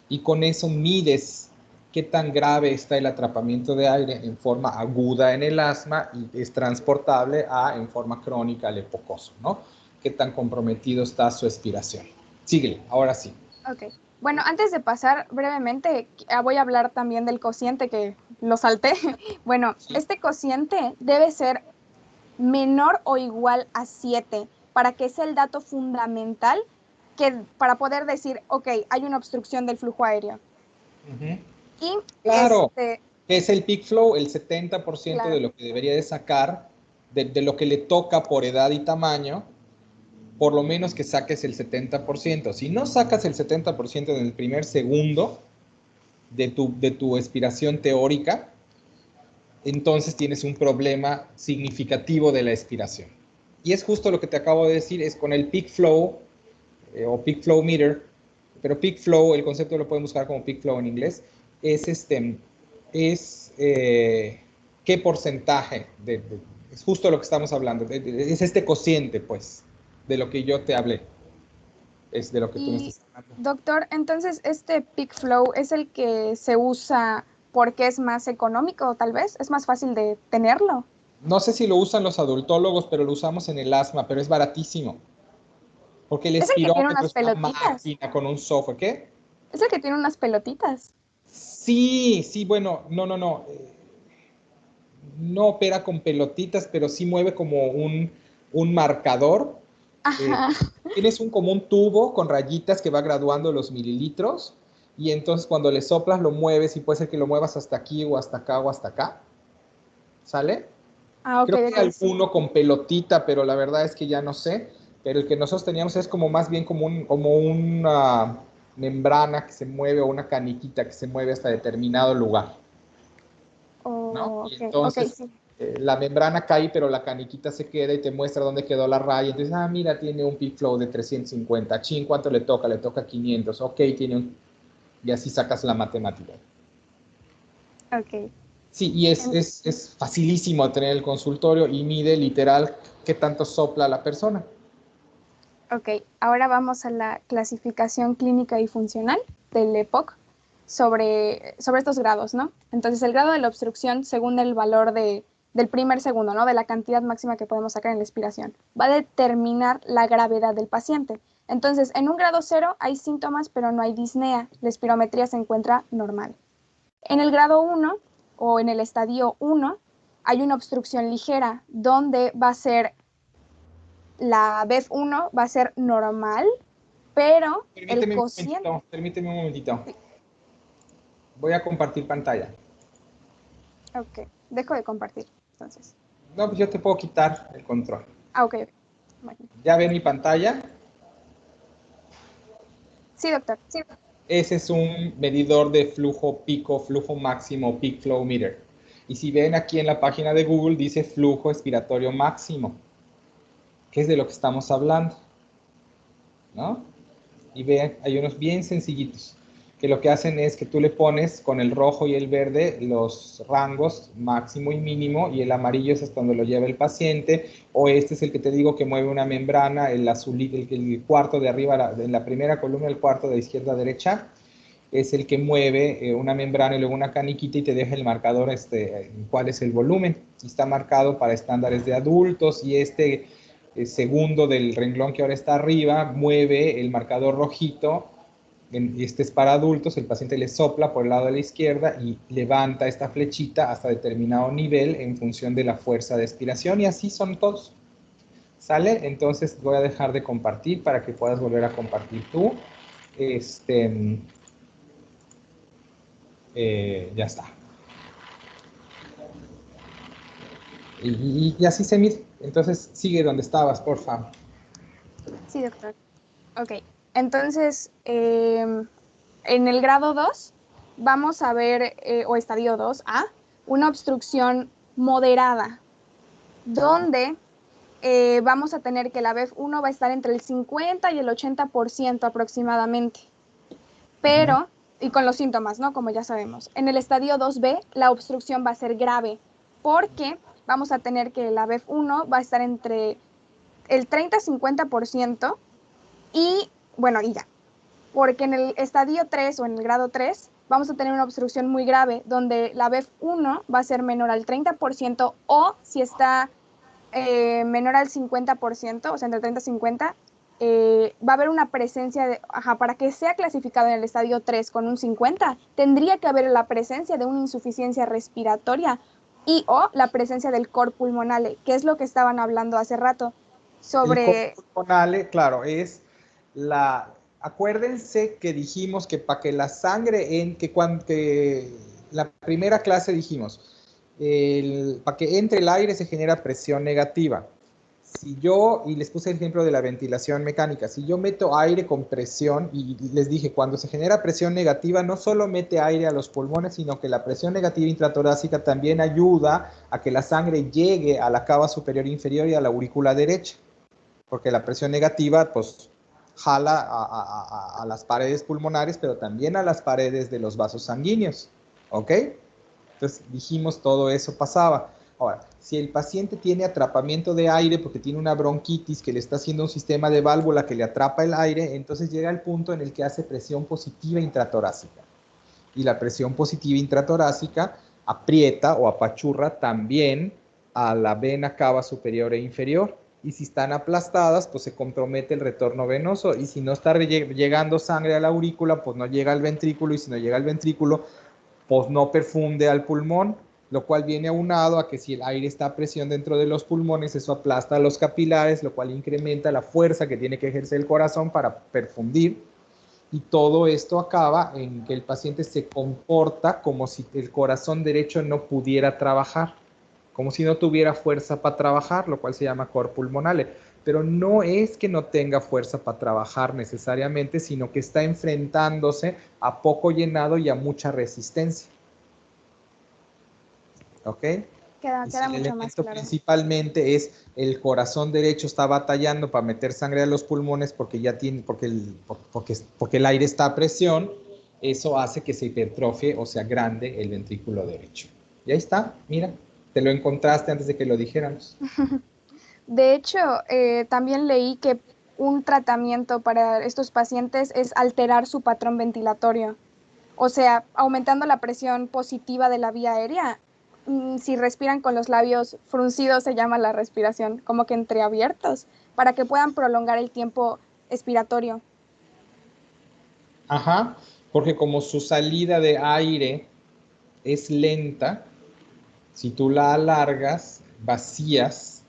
Y con eso mides qué tan grave está el atrapamiento de aire en forma aguda en el asma y es transportable en forma crónica al epocoso, ¿no? Qué tan comprometido está su expiración. Síguele, ahora sí. Ok. Bueno, antes de pasar brevemente, voy a hablar también del cociente que lo salté. Bueno, sí. Este cociente debe ser menor o igual a 7 para que sea el dato fundamental para poder decir, ok, hay una obstrucción del flujo aéreo. Y claro, es el peak flow, el 70% claro. de lo que debería de sacar, de lo que le toca por edad y tamaño, por lo menos que saques el 70%. Si no sacas el 70% en el primer segundo de tu expiración teórica, entonces tienes un problema significativo de la expiración. Y es justo lo que te acabo de decir, es con el peak flow o peak flow meter, pero peak flow, el concepto lo pueden buscar como peak flow en inglés, es qué porcentaje Es justo lo que estamos hablando. Es este cociente, pues, de lo que yo te hablé. Es de lo que tú me estás hablando. Doctor, entonces este peak flow es el que se usa porque es más económico, tal vez, es más fácil de tenerlo. No sé si lo usan los adultólogos, pero lo usamos en el asma, pero es baratísimo. Porque el Es el que tiene espirómetro unas es una pelotitas. máquina con un software. ¿Qué? Es el que tiene unas pelotitas. Sí, sí, bueno, no. No opera con pelotitas, pero sí mueve como un marcador. Ajá. Tienes como un tubo con rayitas que va graduando los mililitros y entonces cuando le soplas lo mueves y puede ser que lo muevas hasta aquí o hasta acá o hasta acá. ¿Sale? Ah, ok, Creo que hay ok, sí. alguno con pelotita, pero la verdad es que ya no sé. Pero el que nosotros teníamos es como más bien como una membrana que se mueve o una caniquita que se mueve hasta determinado lugar. ¿No? Oh, Y ok, entonces sí. la membrana cae, pero la caniquita se queda y te muestra dónde quedó la raya. Entonces, mira, tiene un peak flow de 350. Chin, ¿cuánto le toca? Le toca 500. Ok, tiene un... Y así sacas la matemática. Ok. Sí, y es facilísimo tener el consultorio y mide literal qué tanto sopla la persona. Ok, ahora vamos a la clasificación clínica y funcional del EPOC sobre estos grados, ¿no? Entonces, el grado de la obstrucción, según el valor del primer segundo, ¿no? De la cantidad máxima que podemos sacar en la expiración, va a determinar la gravedad del paciente. Entonces, en un grado 0 hay síntomas, pero no hay disnea. La espirometría se encuentra normal. En el grado 1 o en el estadio 1 hay una obstrucción ligera, donde va a ser la BEF1 va a ser normal, pero el cociente... Permíteme un momentito. Voy a compartir pantalla. Ok, dejo de compartir, entonces. No, pues yo te puedo quitar el control. Ah, ok. Bueno. ¿Ya ven mi pantalla? Sí, doctor. Sí. Ese es un medidor de flujo pico, flujo máximo, peak flow meter. Y si ven aquí en la página de Google, dice flujo expiratorio máximo, que es de lo que estamos hablando, ¿no? Y vean, hay unos bien sencillitos, que lo que hacen es que tú le pones con el rojo y el verde los rangos máximo y mínimo, y el amarillo es hasta donde lo lleva el paciente, o este es el que te digo que mueve una membrana, el azul, el cuarto de arriba, en la primera columna, el cuarto de izquierda a derecha, es el que mueve una membrana y luego una caniquita y te deja el marcador cuál es el volumen. Y está marcado para estándares de adultos y segundo del renglón que ahora está arriba mueve el marcador rojito. Este es para adultos, el paciente le sopla por el lado de la izquierda y levanta esta flechita hasta determinado nivel en función de la fuerza de expiración y así son todos. ¿Sale? Entonces voy a dejar de compartir para que puedas volver a compartir tú. Ya está. Y así se mide. Entonces, sigue donde estabas, por favor. Sí, doctor. Ok, entonces, en el grado 2 vamos a ver, o estadio 2A, una obstrucción moderada, donde vamos a tener que la BEF1 va a estar entre el 50 y el 80% aproximadamente. Pero, y con los síntomas, ¿no? Como ya sabemos. En el estadio 2B, la obstrucción va a ser grave, porque vamos a tener que la BEF1 va a estar entre el 30-50% y, bueno, y ya. Porque en el estadio 3 o en el grado 3 vamos a tener una obstrucción muy grave, donde la BEF1 va a ser menor al 30% o si está menor al 50%, o sea, entre 30 y 50, va a haber una presencia para que sea clasificado en el estadio 3 con un 50, tendría que haber la presencia de una insuficiencia respiratoria y o la presencia del cor pulmonale, que es lo que estaban hablando hace rato sobre... El cor pulmonale, claro, es la... Acuérdense que dijimos que para que la sangre, que la primera clase dijimos, para que entre el aire se genera presión negativa. Si yo, y les puse el ejemplo de la ventilación mecánica, si yo meto aire con presión, y les dije, cuando se genera presión negativa, no solo mete aire a los pulmones, sino que la presión negativa intratorácica también ayuda a que la sangre llegue a la cava superior e inferior y a la aurícula derecha, porque la presión negativa, pues, jala a las paredes pulmonares, pero también a las paredes de los vasos sanguíneos, ¿ok? Entonces dijimos todo eso pasaba. Ahora, si el paciente tiene atrapamiento de aire porque tiene una bronquitis que le está haciendo un sistema de válvula que le atrapa el aire, entonces llega el punto en el que hace presión positiva intratorácica. Y la presión positiva intratorácica aprieta o apachurra también a la vena cava superior e inferior. Y si están aplastadas, pues se compromete el retorno venoso. Y si no está llegando sangre a la aurícula, pues no llega al ventrículo. Y si no llega al ventrículo, pues no perfunde al pulmón, lo cual viene aunado a que si el aire está a presión dentro de los pulmones, eso aplasta los capilares, lo cual incrementa la fuerza que tiene que ejercer el corazón para perfundir. Y todo esto acaba en que el paciente se comporta como si el corazón derecho no pudiera trabajar, como si no tuviera fuerza para trabajar, lo cual se llama cor pulmonale. Pero no es que no tenga fuerza para trabajar necesariamente, sino que está enfrentándose a poco llenado y a mucha resistencia. ¿Ok? Queda el mucho elemento más claro. principalmente es el corazón derecho está batallando para meter sangre a los pulmones porque ya tiene, porque el aire está a presión. Eso hace que se hipertrofie o sea grande el ventrículo derecho. Y ahí está, mira, te lo encontraste antes de que lo dijéramos. De hecho, también leí que un tratamiento para estos pacientes es alterar su patrón ventilatorio. O sea, aumentando la presión positiva de la vía aérea. Si respiran con los labios fruncidos, se llama la respiración, como que entreabiertos, para que puedan prolongar el tiempo expiratorio. Ajá, porque como su salida de aire es lenta, si tú la alargas, vacías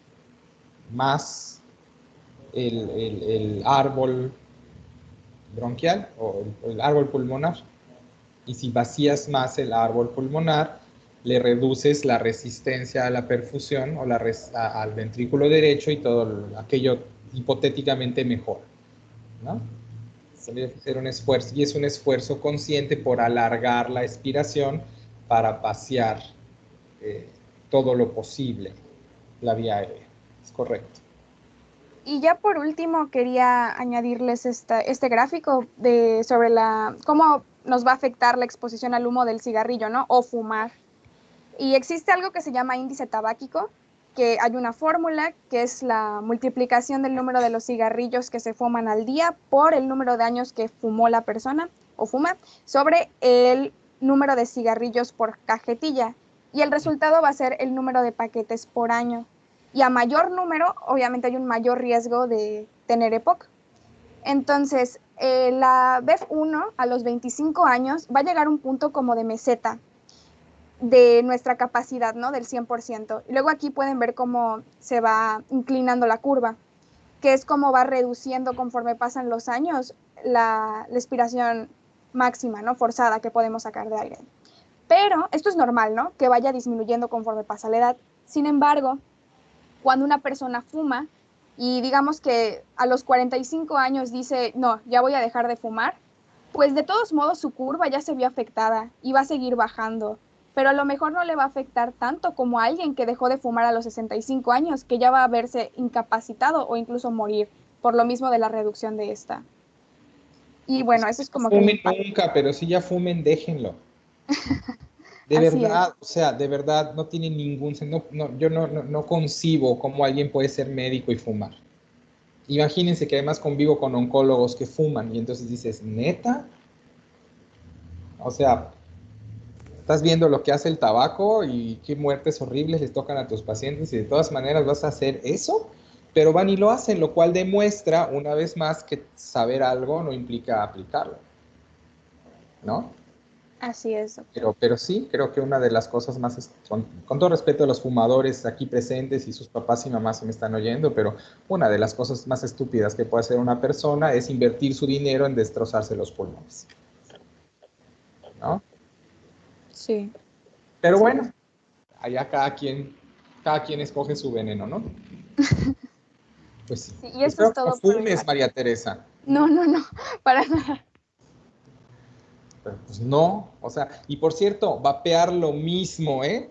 más el árbol bronquial o el árbol pulmonar. Y si vacías más el árbol pulmonar, le reduces la resistencia a la perfusión o al ventrículo derecho y todo aquello hipotéticamente mejor, ¿no? Se debe hacer un esfuerzo y es un esfuerzo consciente por alargar la expiración para vaciar todo lo posible la vía aérea. Es correcto. Y ya por último quería añadirles este gráfico sobre cómo nos va a afectar la exposición al humo del cigarrillo, ¿no? O fumar. Y existe algo que se llama índice tabáquico, que hay una fórmula que es la multiplicación del número de los cigarrillos que se fuman al día por el número de años que fumó la persona o fuma sobre el número de cigarrillos por cajetilla. Y el resultado va a ser el número de paquetes por año. Y a mayor número, obviamente hay un mayor riesgo de tener EPOC. Entonces, la BEF1 a los 25 años va a llegar a un punto como de meseta de nuestra capacidad, ¿no? Del 100%. Y luego aquí pueden ver cómo se va inclinando la curva, que es cómo va reduciendo conforme pasan los años la expiración máxima, ¿no? Forzada que podemos sacar de aire. Pero esto es normal, ¿no? Que vaya disminuyendo conforme pasa la edad. Sin embargo, cuando una persona fuma y digamos que a los 45 años dice, no, ya voy a dejar de fumar, pues de todos modos su curva ya se vio afectada y va a seguir bajando. Pero a lo mejor no le va a afectar tanto como a alguien que dejó de fumar a los 65 años, que ya va a verse incapacitado o incluso morir por lo mismo de la reducción de esta. Y bueno, eso es como que... Fumen nunca, pero si ya fumen, déjenlo. De verdad, o sea, de verdad, no tiene ningún... yo no concibo cómo alguien puede ser médico y fumar. Imagínense que además convivo con oncólogos que fuman y entonces dices, ¿neta? O sea, estás viendo lo que hace el tabaco y qué muertes horribles les tocan a tus pacientes y de todas maneras vas a hacer eso, pero van y lo hacen, lo cual demuestra una vez más que saber algo no implica aplicarlo, ¿no? Así es. Pero sí, creo que una de las cosas más, con todo respeto a los fumadores aquí presentes y sus papás y mamás se me están oyendo, pero una de las cosas más estúpidas que puede hacer una persona es invertir su dinero en destrozarse los pulmones, ¿no? Sí. Pero bueno, allá cada quien escoge su veneno, ¿no? Pues sí. Sí, y eso es todo. No fumes, María Teresa. No, para nada. Pero pues no, o sea, y por cierto, vapear lo mismo, ¿eh?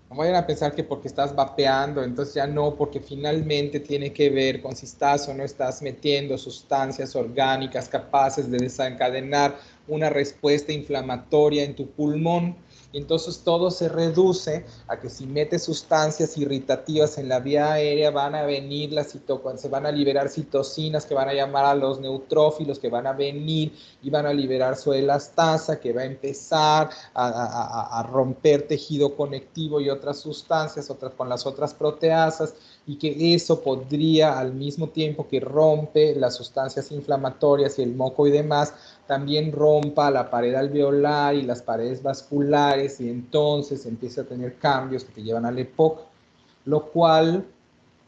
No vayan a pensar que porque estás vapeando, entonces ya no, porque finalmente tiene que ver con si estás o no estás metiendo sustancias orgánicas capaces de desencadenar una respuesta inflamatoria en tu pulmón. Y entonces todo se reduce a que si metes sustancias irritativas en la vía aérea van a venir se van a liberar citocinas que van a llamar a los neutrófilos, que van a venir y van a liberar su elastasa, que va a empezar a romper tejido conectivo y otras sustancias, con las otras proteasas, y que eso podría, al mismo tiempo que rompe las sustancias inflamatorias y el moco y demás, también rompa la pared alveolar y las paredes vasculares, y entonces empieza a tener cambios que te llevan al EPOC, lo cual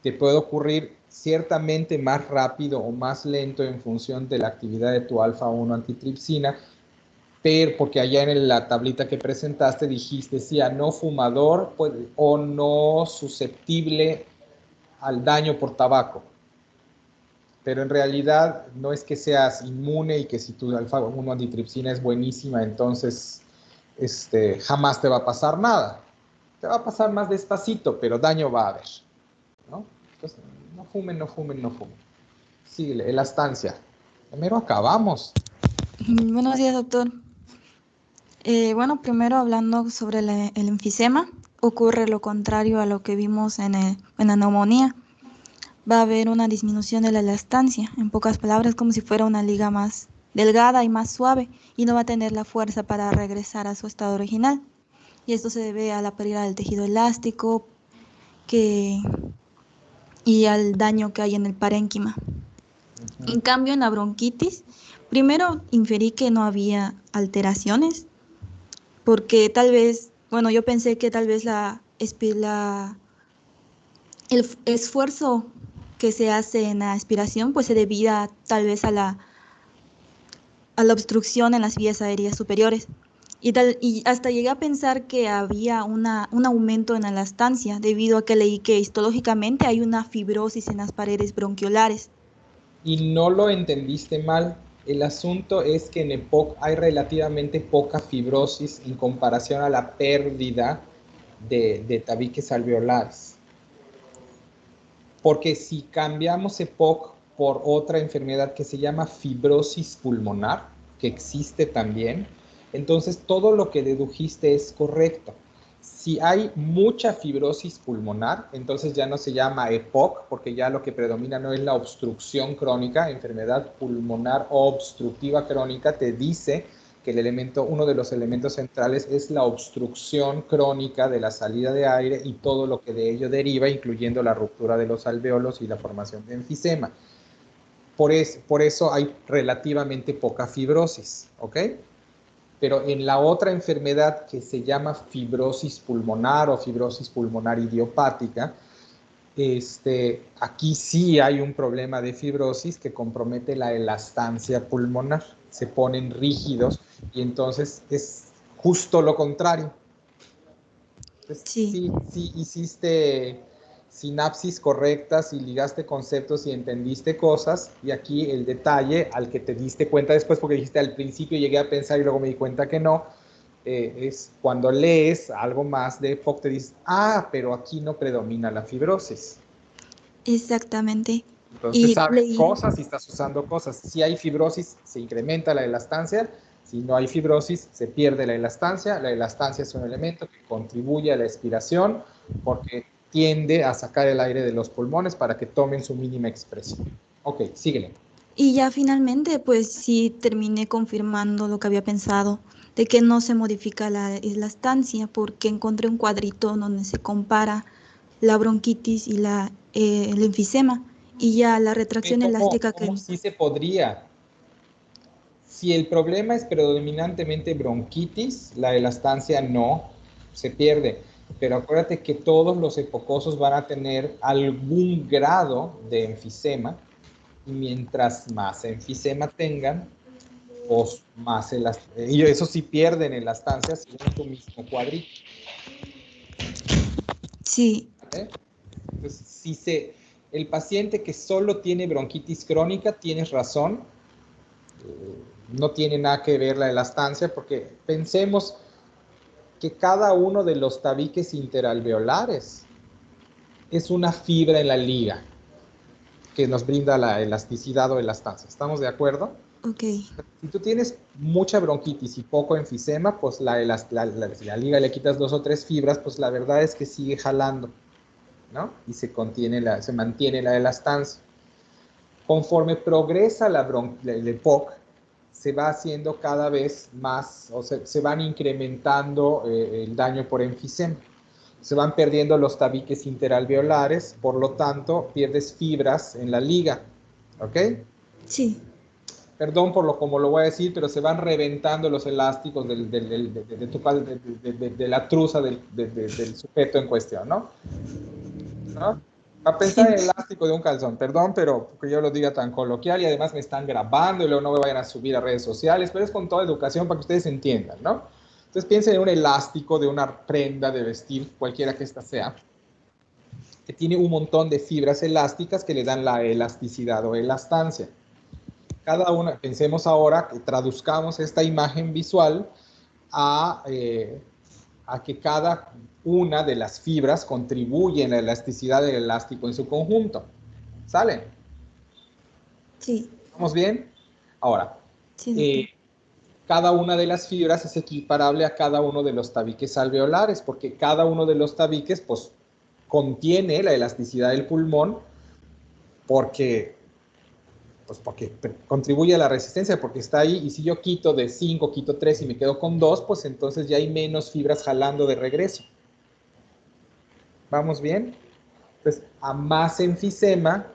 te puede ocurrir ciertamente más rápido o más lento en función de la actividad de tu alfa-1 antitripsina, pero porque allá en la tablita que presentaste dijiste, sí, a no fumador o no susceptible al daño por tabaco. Pero en realidad no es que seas inmune y que si tu alfa-1 antitripsina es buenísima, entonces jamás te va a pasar nada. Te va a pasar más despacito, pero daño va a haber, ¿no? Entonces, no fumen, no fumen, no fumen. Síguele, elastancia. Primero acabamos. Buenos días, doctor. Bueno, primero hablando sobre el enfisema, ocurre lo contrario a lo que vimos en la neumonía. Va a haber una disminución de la elastancia, en pocas palabras, como si fuera una liga más delgada y más suave, y no va a tener la fuerza para regresar a su estado original. Y esto se debe a la pérdida del tejido elástico y al daño que hay en el parénquima. En cambio, en la bronquitis, primero inferí que no había alteraciones, porque tal vez, bueno, yo pensé que tal vez el esfuerzo que se hace en la aspiración pues se debía tal vez a la obstrucción en las vías aéreas superiores. Y hasta llegué a pensar que había un aumento en la elastancia debido a que leí que histológicamente hay una fibrosis en las paredes bronquiolares. Y no lo entendiste mal. El asunto es que en EPOC hay relativamente poca fibrosis en comparación a la pérdida de tabiques alveolares. Porque si cambiamos EPOC por otra enfermedad que se llama fibrosis pulmonar, que existe también, entonces todo lo que dedujiste es correcto. Si hay mucha fibrosis pulmonar, entonces ya no se llama EPOC, porque ya lo que predomina no es la obstrucción crónica, enfermedad pulmonar obstructiva crónica te dice que uno de los elementos centrales es la obstrucción crónica de la salida de aire y todo lo que de ello deriva, incluyendo la ruptura de los alvéolos y la formación de enfisema. Por eso hay relativamente poca fibrosis, ¿ok? Pero en la otra enfermedad que se llama fibrosis pulmonar o fibrosis pulmonar idiopática, aquí sí hay un problema de fibrosis que compromete la elastancia pulmonar. Se ponen rígidos y entonces es justo lo contrario. Entonces, sí hiciste sinapsis correctas y ligaste conceptos y entendiste cosas, y aquí el detalle al que te diste cuenta después, porque dijiste al principio llegué a pensar y luego me di cuenta que no, es cuando lees algo más de EPOC te dices, pero aquí no predomina la fibrosis. Exactamente. Entonces sabes cosas y estás usando cosas. Si hay fibrosis, se incrementa la elastancia. Si no hay fibrosis, se pierde la elastancia. La elastancia es un elemento que contribuye a la expiración porque tiende a sacar el aire de los pulmones para que tomen su mínima expresión. Ok, síguele. Y ya finalmente, pues sí terminé confirmando lo que había pensado, de que no se modifica la elastancia, porque encontré un cuadrito donde se compara la bronquitis y el enfisema, y ya la retracción elástica que... Sí se podría. Si el problema es predominantemente bronquitis, la elastancia no se pierde. Pero acuérdate que todos los epocosos van a tener algún grado de enfisema, y mientras más enfisema tengan, pues más elastancia. Y eso sí pierden elastancia según tu mismo cuadrito. Sí. ¿Vale? Entonces, el paciente que solo tiene bronquitis crónica, tienes razón, no tiene nada que ver la elastancia, porque pensemos que cada uno de los tabiques interalveolares es una fibra en la liga que nos brinda la elasticidad o elastancia. ¿Estamos de acuerdo? Ok. Si tú tienes mucha bronquitis y poco enfisema, pues si la liga le quitas 2 o 3 fibras, pues la verdad es que sigue jalando, ¿no? Y se mantiene la elastancia. Conforme progresa el EPOC, se va haciendo cada vez más, o sea, se van incrementando el daño por enfisema. Se van perdiendo los tabiques interalveolares, por lo tanto, pierdes fibras en la liga, ¿ok? Sí. Perdón por como lo voy a decir, pero se van reventando los elásticos de la truza del sujeto en cuestión, ¿no? ¿No? Va a pensar en el elástico de un calzón, perdón, pero que yo lo diga tan coloquial, y además me están grabando y luego no me vayan a subir a redes sociales, pero es con toda educación para que ustedes entiendan, ¿no? Entonces piensen en un elástico de una prenda de vestir, cualquiera que ésta sea, que tiene un montón de fibras elásticas que le dan la elasticidad o elastancia. Cada una, pensemos ahora que traduzcamos esta imagen visual a que cada una de las fibras contribuye en la elasticidad del elástico en su conjunto. ¿Sale? Sí. ¿Estamos bien? Ahora, Sí, cada una de las fibras es equiparable a cada uno de los tabiques alveolares, porque cada uno de los tabiques, pues, contiene la elasticidad del pulmón, porque contribuye a la resistencia, porque está ahí, y si yo quito de 5, quito 3 y me quedo con 2, pues entonces ya hay menos fibras jalando de regreso. ¿Vamos bien? Entonces, a más enfisema,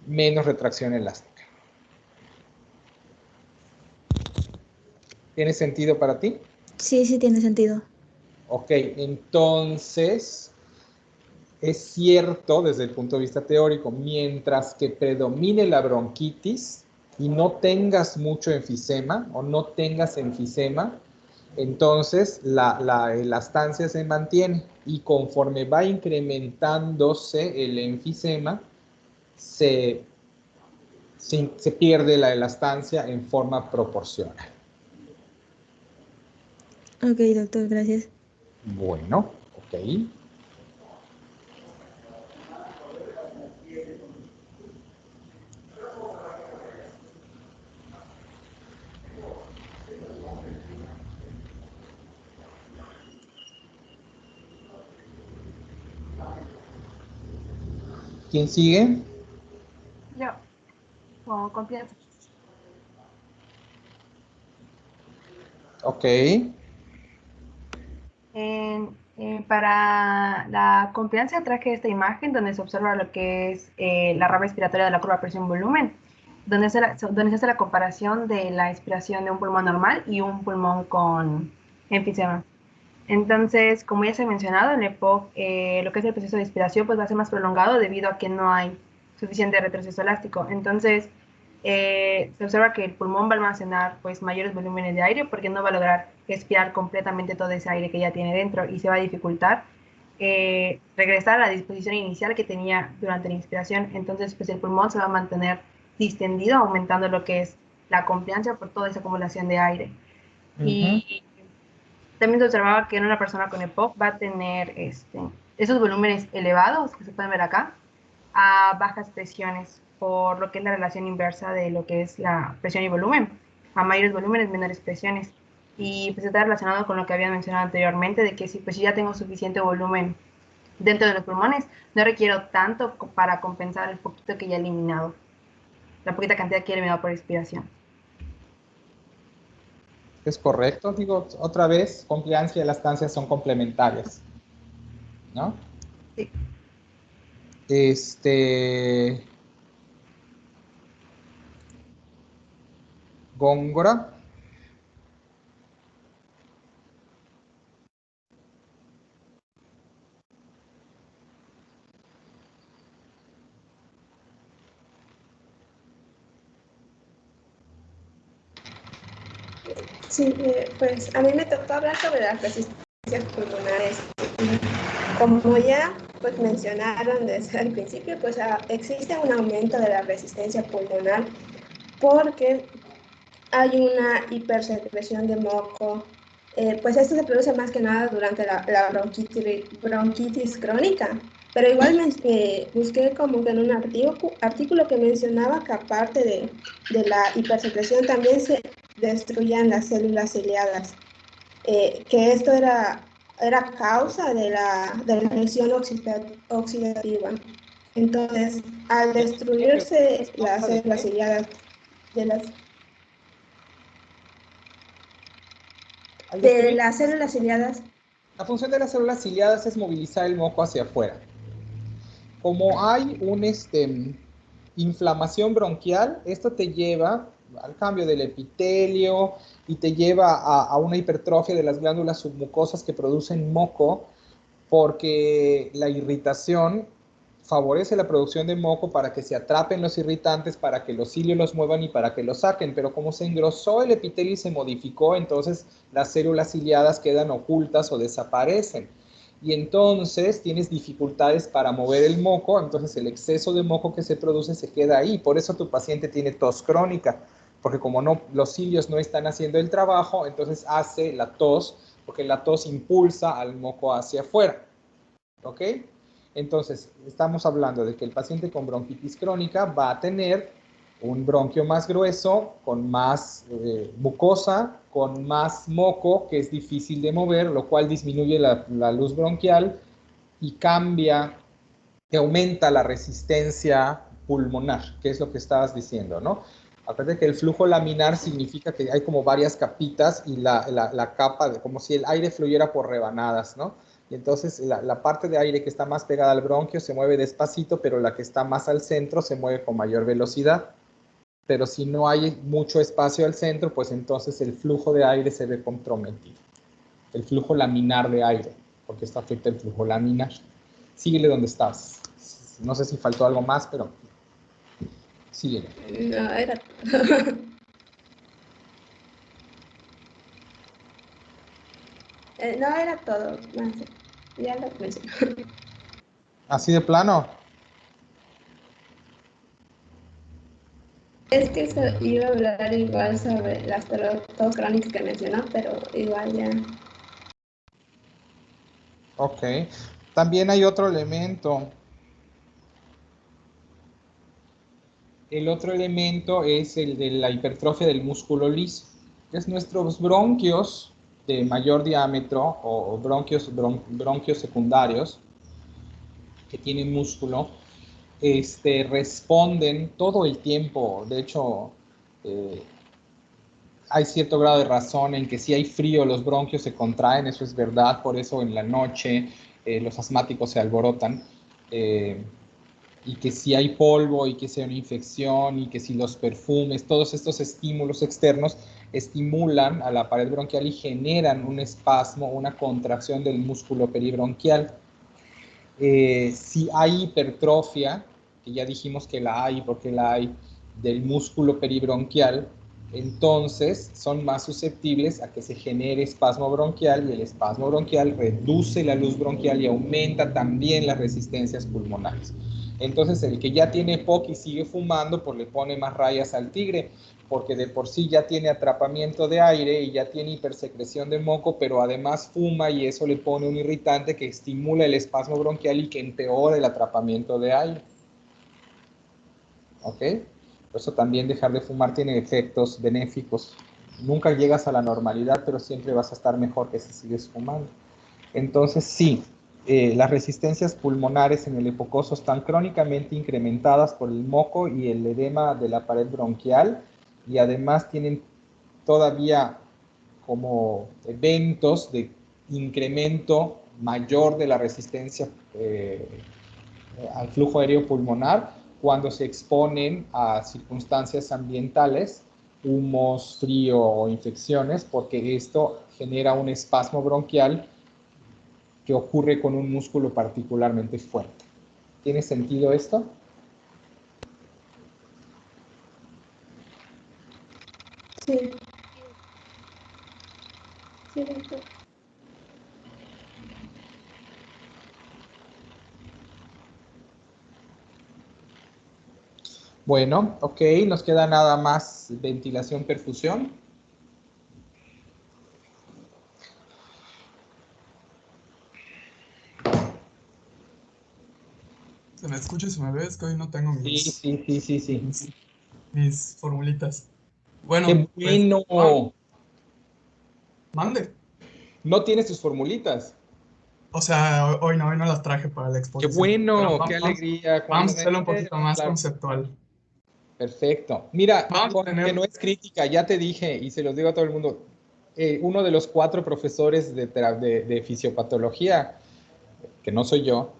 menos retracción elástica. ¿Tiene sentido para ti? Sí, sí tiene sentido. Ok, entonces, es cierto desde el punto de vista teórico, mientras que predomine la bronquitis y no tengas mucho enfisema o no tengas enfisema, entonces la elastancia se mantiene, y conforme va incrementándose el enfisema, se pierde la elastancia en forma proporcional. Ok, doctor, gracias. Bueno, ok. ¿Quién sigue? Yo, con confianza. Ok. Para la confianza traje esta imagen donde se observa lo que es la rama respiratoria de la curva presión-volumen, donde se hace la comparación de la expiración de un pulmón normal y un pulmón con enfisema. Entonces, como ya se ha mencionado, en EPOC lo que es el proceso de expiración pues va a ser más prolongado debido a que no hay suficiente retroceso elástico. Entonces, se observa que el pulmón va a almacenar pues mayores volúmenes de aire porque no va a lograr expirar completamente todo ese aire que ya tiene dentro, y se va a dificultar regresar a la disposición inicial que tenía durante la inspiración. Entonces, pues el pulmón se va a mantener distendido, aumentando lo que es la confianza por toda esa acumulación de aire. Y también se observaba que en una persona con EPOC va a tener esos volúmenes elevados que se pueden ver acá a bajas presiones, por lo que es la relación inversa de lo que es la presión y volumen. A mayores volúmenes, menores presiones. Y pues está relacionado con lo que había mencionado anteriormente, de que si pues ya tengo suficiente volumen dentro de los pulmones, no requiero tanto para compensar el poquito que ya he eliminado, la poquita cantidad que he eliminado por expiración. Es correcto, digo, otra vez, confianza y elastancia son complementarias, ¿no? Sí. Góngora. Sí, pues a mí me tocó hablar sobre las resistencias pulmonares. Como ya pues mencionaron desde el principio, pues existe un aumento de la resistencia pulmonar porque hay una hipersecreción de moco. Pues esto se produce más que nada durante la bronquitis crónica, Pero igual busqué como que en un artículo que mencionaba que aparte de la hipersecreción también se destruían las células ciliadas, que esto era causa de la lesión oxidativa. Entonces, al destruirse las células ciliadas de las células ciliadas. La función de las células ciliadas es movilizar el moco hacia afuera. Como hay una inflamación bronquial, esto te lleva al cambio del epitelio y te lleva a una hipertrofia de las glándulas submucosas que producen moco, porque la irritación favorece la producción de moco para que se atrapen los irritantes, para que los cilios los muevan y para que los saquen. Pero como se engrosó el epitelio y se modificó, entonces las células ciliadas quedan ocultas o desaparecen. Y entonces tienes dificultades para mover el moco, entonces el exceso de moco que se produce se queda ahí. Por eso tu paciente tiene tos crónica, porque como los cilios no están haciendo el trabajo, entonces hace la tos, porque la tos impulsa al moco hacia afuera. ¿Ok? Entonces, estamos hablando de que el paciente con bronquitis crónica va a tener un bronquio más grueso, con más mucosa, con más moco, que es difícil de mover, lo cual disminuye la luz bronquial y cambia, que aumenta la resistencia pulmonar, que es lo que estabas diciendo, ¿no? Acuérdate que el flujo laminar significa que hay como varias capitas y la capa, como si el aire fluyera por rebanadas, ¿no? Y entonces la parte de aire que está más pegada al bronquio se mueve despacito, pero la que está más al centro se mueve con mayor velocidad. Pero si no hay mucho espacio al centro, pues entonces el flujo de aire se ve comprometido. El flujo laminar de aire, porque esto afecta el flujo laminar. Síguele donde estás. No sé si faltó algo más, pero síguele. No, era... no, era todo. Ya lo mencioné. ¿Así de plano? Es que iba a hablar igual sobre las tos crónicas que mencionó, pero igual ya. Ok. También hay otro elemento. El otro elemento es el de la hipertrofia del músculo liso. Es nuestros bronquios de mayor diámetro o bronquios secundarios que tienen músculo, responden todo el tiempo. De hecho, hay cierto grado de razón en que si hay frío los bronquios se contraen, eso es verdad, por eso en la noche los asmáticos se alborotan, y que si hay polvo y que si hay una infección y que si los perfumes, todos estos estímulos externos estimulan a la pared bronquial y generan un espasmo, una contracción del músculo peribronquial. Si hay hipertrofia, que ya dijimos que la hay porque la hay, del músculo peribronquial, entonces son más susceptibles a que se genere espasmo bronquial, y el espasmo bronquial reduce la luz bronquial y aumenta también las resistencias pulmonares. Entonces el que ya tiene EPOC y sigue fumando, pues le pone más rayas al tigre, porque de por sí ya tiene atrapamiento de aire y ya tiene hipersecreción de moco, pero además fuma y eso le pone un irritante que estimula el espasmo bronquial y que empeora el atrapamiento de aire. ¿Ok? Por eso también dejar de fumar tiene efectos benéficos. Nunca llegas a la normalidad, pero siempre vas a estar mejor que si sigues fumando. Entonces sí, las resistencias pulmonares en el epocoso están crónicamente incrementadas por el moco y el edema de la pared bronquial, y además tienen todavía como eventos de incremento mayor de la resistencia al flujo aéreo pulmonar cuando se exponen a circunstancias ambientales, humos, frío o infecciones, porque esto genera un espasmo bronquial que ocurre con un músculo particularmente fuerte. ¿Tiene sentido esto? Sí. Sí, doctor. Bueno, ok, nos queda nada más ventilación, perfusión. escucha y se me ve, es que hoy no tengo Sí. mis formulitas. Bueno, ¡Qué bueno! Mande. ¿No tienes tus formulitas? O sea, hoy no las traje para la ¡Qué exposición. bueno! ¡Qué alegría! Vamos a hacerlo un poquito más conceptual. Perfecto. Mira, que no es crítica, ya te dije y se los digo a todo el mundo. Uno de los 4 profesores de fisiopatología, que no soy yo,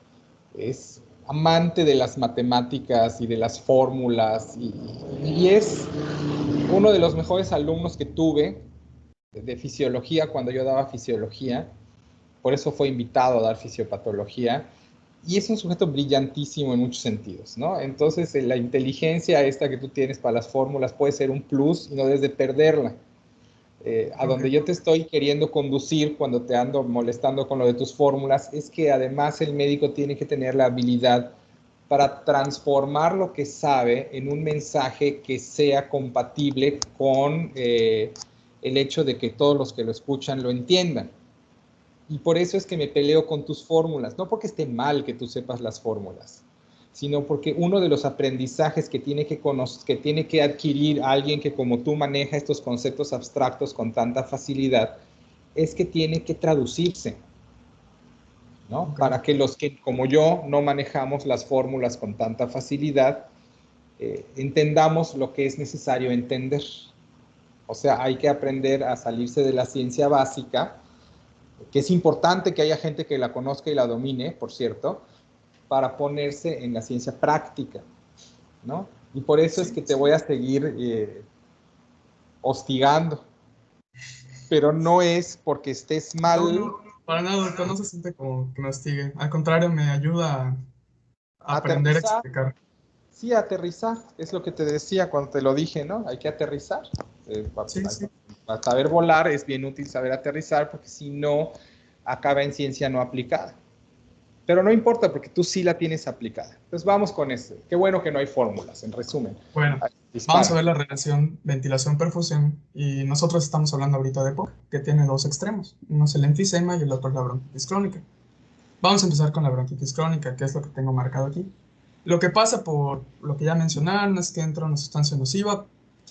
es amante de las matemáticas y de las fórmulas y es uno de los mejores alumnos que tuve de fisiología cuando yo daba fisiología. Por eso fue invitado a dar fisiopatología. Y es un sujeto brillantísimo en muchos sentidos, ¿no? Entonces, la inteligencia esta que tú tienes para las fórmulas puede ser un plus y no debes de perderla. A donde yo te estoy queriendo conducir cuando te ando molestando con lo de tus fórmulas es que además el médico tiene que tener la habilidad para transformar lo que sabe en un mensaje que sea compatible con el hecho de que todos los que lo escuchan lo entiendan. Y por eso es que me peleo con tus fórmulas, no porque esté mal que tú sepas las fórmulas, sino porque uno de los aprendizajes que tiene que adquirir alguien que como tú maneja estos conceptos abstractos con tanta facilidad, es que tiene que traducirse, ¿no? Okay. Para que los que como yo no manejamos las fórmulas con tanta facilidad, entendamos lo que es necesario entender. O sea, hay que aprender a salirse de la ciencia básica, que es importante que haya gente que la conozca y la domine, por cierto, para ponerse en la ciencia práctica, ¿no? Y por eso es que te voy a seguir hostigando. Pero no es porque estés mal. No, para nada, doctor, no se siente como que me hostigue. Al contrario, me ayuda a aprender a explicar. Sí, aterrizar, es lo que te decía cuando te lo dije, ¿no? Hay que aterrizar. Para saber volar es bien útil saber aterrizar, porque si no, acaba en ciencia no aplicada. Pero no importa, porque tú sí la tienes aplicada. Entonces vamos con esto. Qué bueno que no hay fórmulas, en resumen. Bueno, vamos a ver la relación ventilación-perfusión, y nosotros estamos hablando ahorita de EPOC, que tiene 2 extremos. Uno es el enfisema y el otro es la bronquitis crónica. Vamos a empezar con la bronquitis crónica, que es lo que tengo marcado aquí. Lo que pasa, por lo que ya mencionaron, es que entra una sustancia nociva,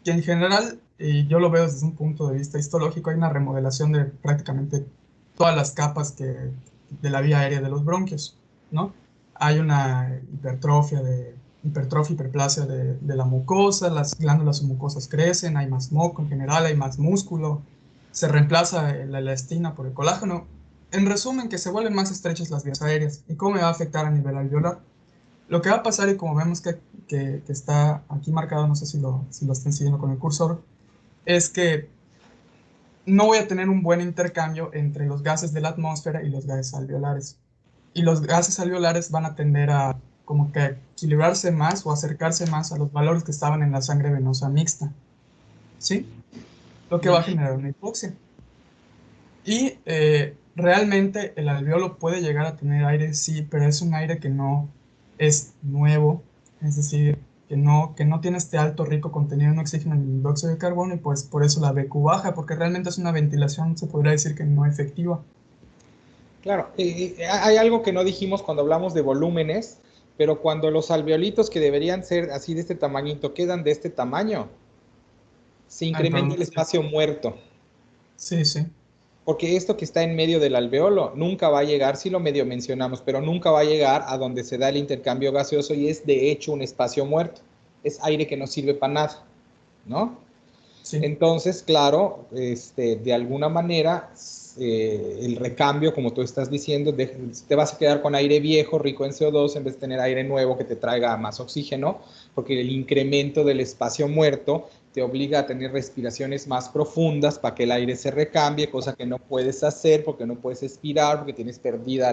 que en general, y yo lo veo desde un punto de vista histológico, hay una remodelación de prácticamente todas las capas de la vía aérea de los bronquios, ¿no? Hay una hipertrofia, hiperplasia de la mucosa, las glándulas mucosas crecen, hay más moco en general, hay más músculo, se reemplaza la elastina por el colágeno. En resumen, que se vuelven más estrechas las vías aéreas. ¿Y cómo me va a afectar a nivel alveolar? Lo que va a pasar, y como vemos que está aquí marcado, no sé si lo están siguiendo con el cursor, es que no voy a tener un buen intercambio entre los gases de la atmósfera y los gases alveolares. Y los gases alveolares van a tender a como que equilibrarse más o acercarse más a los valores que estaban en la sangre venosa mixta, ¿sí? Lo que va a generar una hipoxia. Y realmente el alveolo puede llegar a tener aire, sí, pero es un aire que no es nuevo, es decir, que no tiene este alto rico contenido en oxígeno y en dióxido de carbono, y pues por eso la BQ baja, porque realmente es una ventilación, se podría decir que no efectiva. Claro, hay algo que no dijimos cuando hablamos de volúmenes, pero cuando los alveolitos que deberían ser así de este tamañito quedan de este tamaño, se incrementa el espacio muerto. Sí, sí. Porque esto que está en medio del alveolo nunca va a llegar, sí lo medio mencionamos, pero nunca va a llegar a donde se da el intercambio gaseoso, y es de hecho un espacio muerto. Es aire que no sirve para nada, ¿no? Sí. Entonces, claro, de alguna manera, el recambio, como tú estás diciendo, te vas a quedar con aire viejo, rico en CO2, en vez de tener aire nuevo que te traiga más oxígeno, porque el incremento del espacio muerto te obliga a tener respiraciones más profundas para que el aire se recambie, cosa que no puedes hacer porque no puedes expirar, porque tienes perdida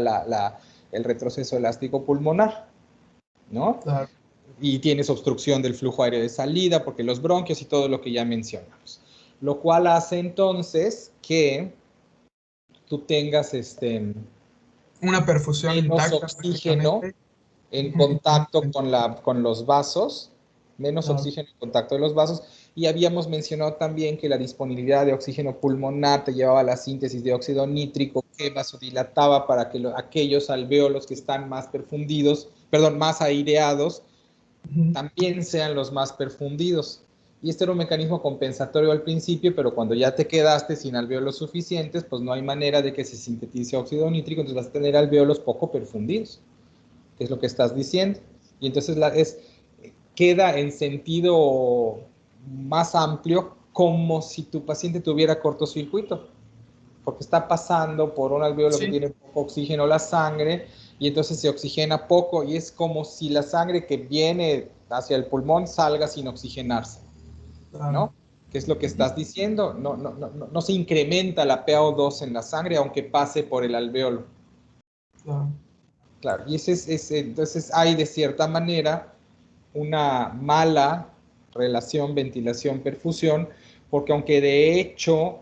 el retroceso elástico pulmonar, ¿no? Claro. Y tienes obstrucción del flujo aéreo de salida, porque los bronquios y todo lo que ya mencionamos. Lo cual hace entonces que tú tengas una perfusión menos intacta, oxígeno en contacto con los vasos, menos oxígeno en contacto de los vasos, y habíamos mencionado también que la disponibilidad de oxígeno pulmonar te llevaba a la síntesis de óxido nítrico que vasodilataba para que aquellos alvéolos que están más perfundidos, perdón, más aireados, también sean los más perfundidos. Y este era un mecanismo compensatorio al principio, pero cuando ya te quedaste sin alvéolos suficientes, pues no hay manera de que se sintetice óxido nítrico, entonces vas a tener alvéolos poco perfundidos, que es lo que estás diciendo. Y entonces queda en sentido más amplio como si tu paciente tuviera cortocircuito, porque está pasando por un alvéolo que tiene poco oxígeno la sangre, y entonces se oxigena poco, y es como si la sangre que viene hacia el pulmón salga sin oxigenarse, ¿no? ¿Qué es lo que estás diciendo? No se incrementa la PaO2 en la sangre aunque pase por el alvéolo. Claro, y entonces hay de cierta manera una mala relación ventilación-perfusión, porque aunque de hecho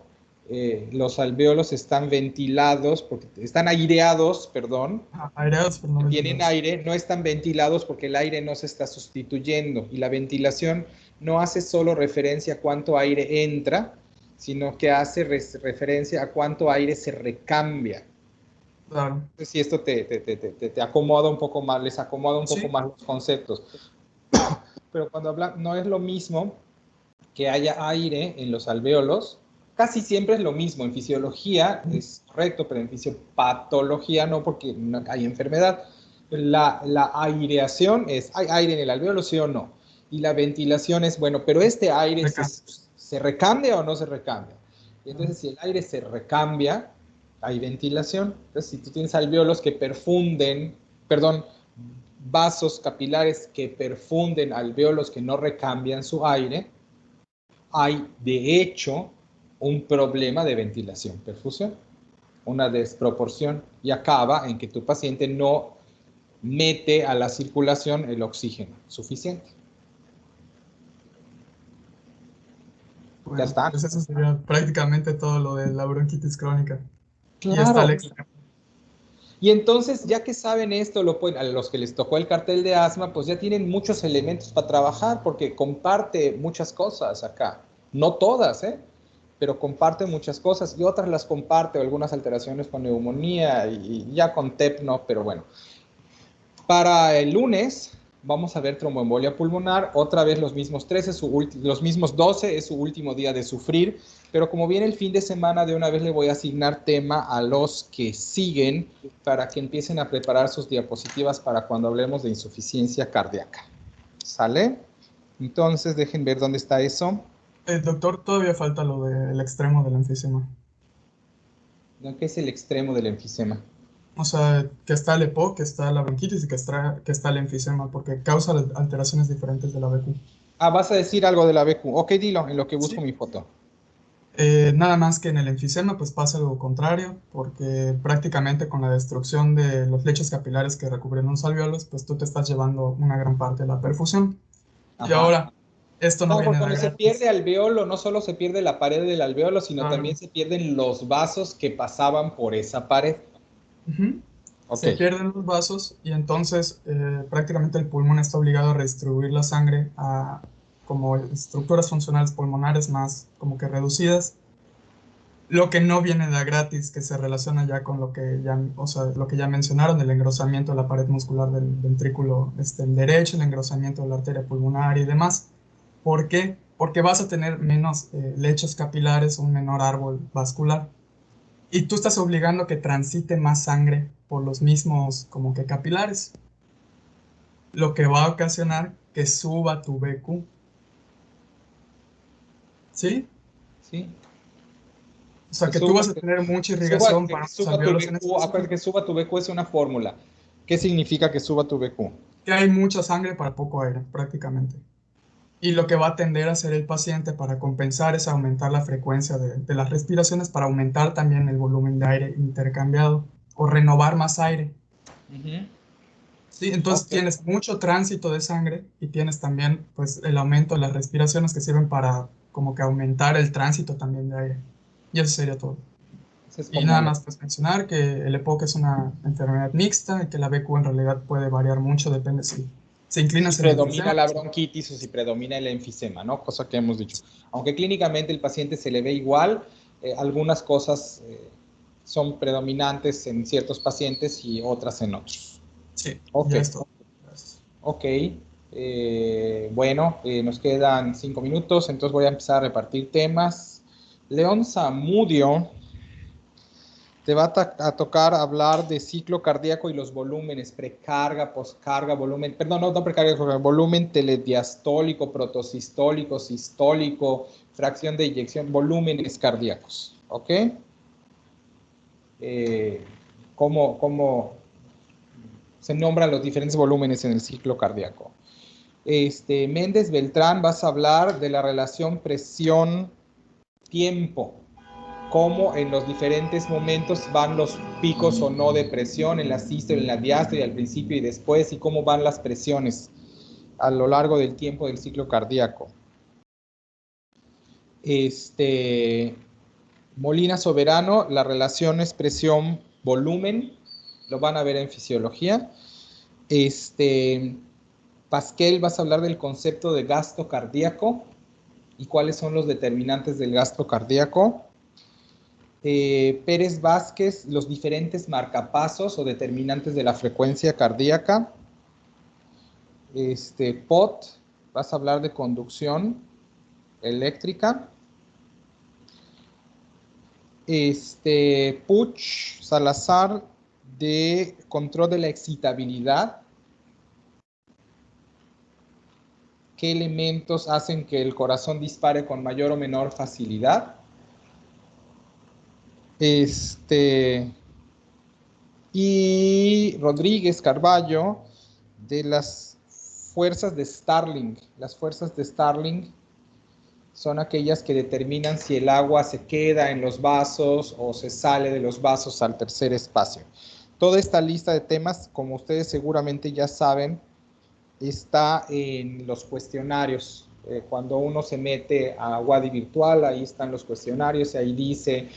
los alvéolos están ventilados, porque están aireados, perdón, aireados, pero no tienen aire, no están ventilados porque el aire no se está sustituyendo, y la ventilación no hace solo referencia a cuánto aire entra, sino que hace referencia a cuánto aire se recambia. Claro. Entonces, si esto te acomoda un poco más, les acomoda un poco más los conceptos. Pero cuando hablan, no es lo mismo que haya aire en los alvéolos, casi siempre es lo mismo. En fisiología es correcto, pero en fisiopatología no, porque no hay enfermedad. La aireación es, ¿hay aire en el alvéolo, sí o no? Y la ventilación es, bueno, pero este aire ¿se recambia o no se recambia? Y entonces, si el aire se recambia, hay ventilación. Entonces, si tú tienes alvéolos que vasos capilares que perfunden alvéolos que no recambian su aire, hay de hecho un problema de ventilación-perfusión, una desproporción, y acaba en que tu paciente no mete a la circulación el oxígeno suficiente. Bueno, ya está. Pues eso sería prácticamente todo lo de la bronquitis crónica. Claro. Y está el extremo. Y entonces, ya que saben esto, a los que les tocó el cartel de asma, pues ya tienen muchos elementos para trabajar, porque comparte muchas cosas acá. No todas, pero comparte muchas cosas, y otras las comparte, o algunas alteraciones con neumonía, y ya con TEP no, pero bueno. Para el lunes vamos a ver tromboembolia pulmonar, otra vez los mismos 12, es su último día de sufrir, pero como viene el fin de semana, de una vez le voy a asignar tema a los que siguen para que empiecen a preparar sus diapositivas para cuando hablemos de insuficiencia cardíaca. ¿Sale? Entonces, dejen ver dónde está eso. Doctor, todavía falta lo del extremo del enfisema. ¿Qué es el extremo del enfisema? O sea, que está el EPOC, que está la bronquitis y que está el enfisema, porque causa alteraciones diferentes de la BQ. Ah, vas a decir algo de la BQ. Ok, dilo, en lo que busco mi foto. Nada más que en el enfisema pues pasa lo contrario, porque prácticamente con la destrucción de los lechos capilares que recubren los alvéolos, pues tú te estás llevando una gran parte de la perfusión. Ajá. Y ahora, esto no viene de cuando se pierde alvéolo, no solo se pierde la pared del alvéolo, sino también se pierden los vasos que pasaban por esa pared. Se pierden los vasos y entonces prácticamente el pulmón está obligado a redistribuir la sangre a como estructuras funcionales pulmonares más como que reducidas, lo que no viene de gratis, que se relaciona ya con lo que ya mencionaron, el engrosamiento de la pared muscular del ventrículo derecho, el engrosamiento de la arteria pulmonar y demás. ¿Por qué? Porque vas a tener menos lechos capilares, un menor árbol vascular. Y tú estás obligando que transite más sangre por los mismos como que capilares, lo que va a ocasionar que suba tu BQ. ¿Sí? Sí. O sea, que tú vas a tener mucha irrigación para tus alvéolos. Aparte que suba tu BQ es una fórmula. ¿Qué significa que suba tu BQ? Que hay mucha sangre para poco aire, prácticamente. Y lo que va a tender a hacer el paciente para compensar es aumentar la frecuencia de las respiraciones, para aumentar también el volumen de aire intercambiado o renovar más aire. Sí, entonces tienes mucho tránsito de sangre y tienes también pues el aumento de las respiraciones que sirven para como que aumentar el tránsito también de aire. Y eso sería todo. Y nada más pues mencionar que el EPOC es una enfermedad mixta y que la BQ en realidad puede variar mucho, depende si Se inclina si hacia el predomina enfisema. la bronquitis o si predomina el enfisema, ¿no? Cosa que hemos dicho. Aunque clínicamente el paciente se le ve igual, algunas cosas son predominantes en ciertos pacientes y otras en otros. Sí, ok. ya esto. Ok, bueno, nos quedan 5 minutos, entonces voy a empezar a repartir temas. León Zamudio te va a tocar hablar de ciclo cardíaco y los volúmenes, precarga, poscarga, volumen, perdón, no precarga, volumen telediastólico, protosistólico, sistólico, fracción de eyección, volúmenes cardíacos, ¿ok? ¿Cómo se nombran los diferentes volúmenes en el ciclo cardíaco? Méndez Beltrán, vas a hablar de la relación presión-tiempo, cómo en los diferentes momentos van los picos o no de presión en la sístole, en la diástole, al principio y después, y cómo van las presiones a lo largo del tiempo del ciclo cardíaco. Molina Soberano, la relación es presión-volumen, lo van a ver en fisiología. Pasquel, vas a hablar del concepto de gasto cardíaco y cuáles son los determinantes del gasto cardíaco. Pérez Vázquez, los diferentes marcapasos o determinantes de la frecuencia cardíaca. Pot, vas a hablar de conducción eléctrica. Puch Salazar, de control de la excitabilidad. ¿Qué elementos hacen que el corazón dispare con mayor o menor facilidad? Y Rodríguez Carballo, de las fuerzas de Starling. Las fuerzas de Starling son aquellas que determinan si el agua se queda en los vasos o se sale de los vasos al tercer espacio. Toda esta lista de temas, como ustedes seguramente ya saben, está en los cuestionarios. Cuando uno se mete a Wadi Virtual, ahí están los cuestionarios y ahí dice,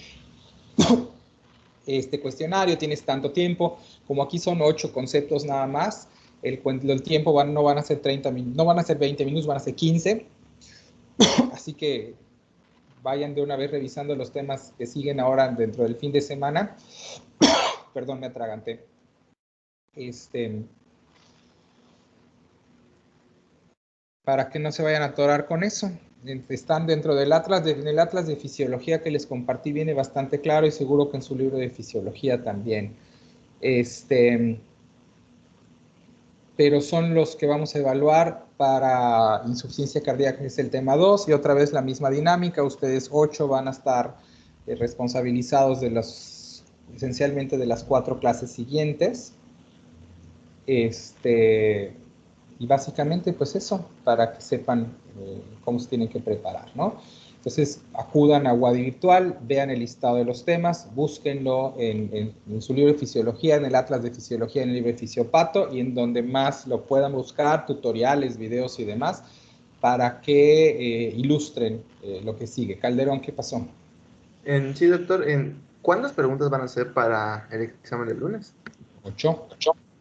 este cuestionario tienes tanto tiempo, como aquí son 8 conceptos nada más, el tiempo no van a ser 30 minutos, no van a ser 20 minutos, van a ser 15, así que vayan de una vez revisando los temas que siguen ahora dentro del fin de semana. Perdón, me atraganté. Para que no se vayan a atorar con eso. Están dentro del Atlas de Fisiología que les compartí, viene bastante claro y seguro que en su libro de Fisiología también. Pero son los que vamos a evaluar para insuficiencia cardíaca, que es el tema 2, y otra vez la misma dinámica. Ustedes 8 van a estar responsabilizados de esencialmente de las 4 clases siguientes. Y básicamente, pues eso, para que sepan cómo se tienen que preparar, ¿no? Entonces, acudan a Wadi Virtual, vean el listado de los temas, búsquenlo en su libro de Fisiología, en el Atlas de Fisiología, en el libro de Fisiopato, y en donde más lo puedan buscar, tutoriales, videos y demás, para que ilustren lo que sigue. Calderón, ¿qué pasó? Sí, doctor, ¿cuántas preguntas van a hacer para el examen del lunes? 8.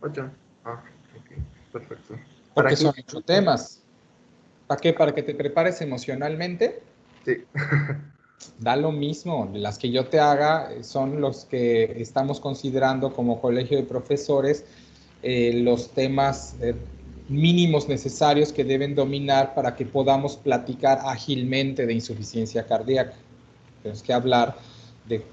8. Ah, ok, perfecto. Porque son 8 temas. ¿Para qué? ¿Para que te prepares emocionalmente? Sí. Da lo mismo. Las que yo te haga son los que estamos considerando como colegio de profesores los temas mínimos necesarios que deben dominar para que podamos platicar ágilmente de insuficiencia cardíaca. Tenemos que hablar de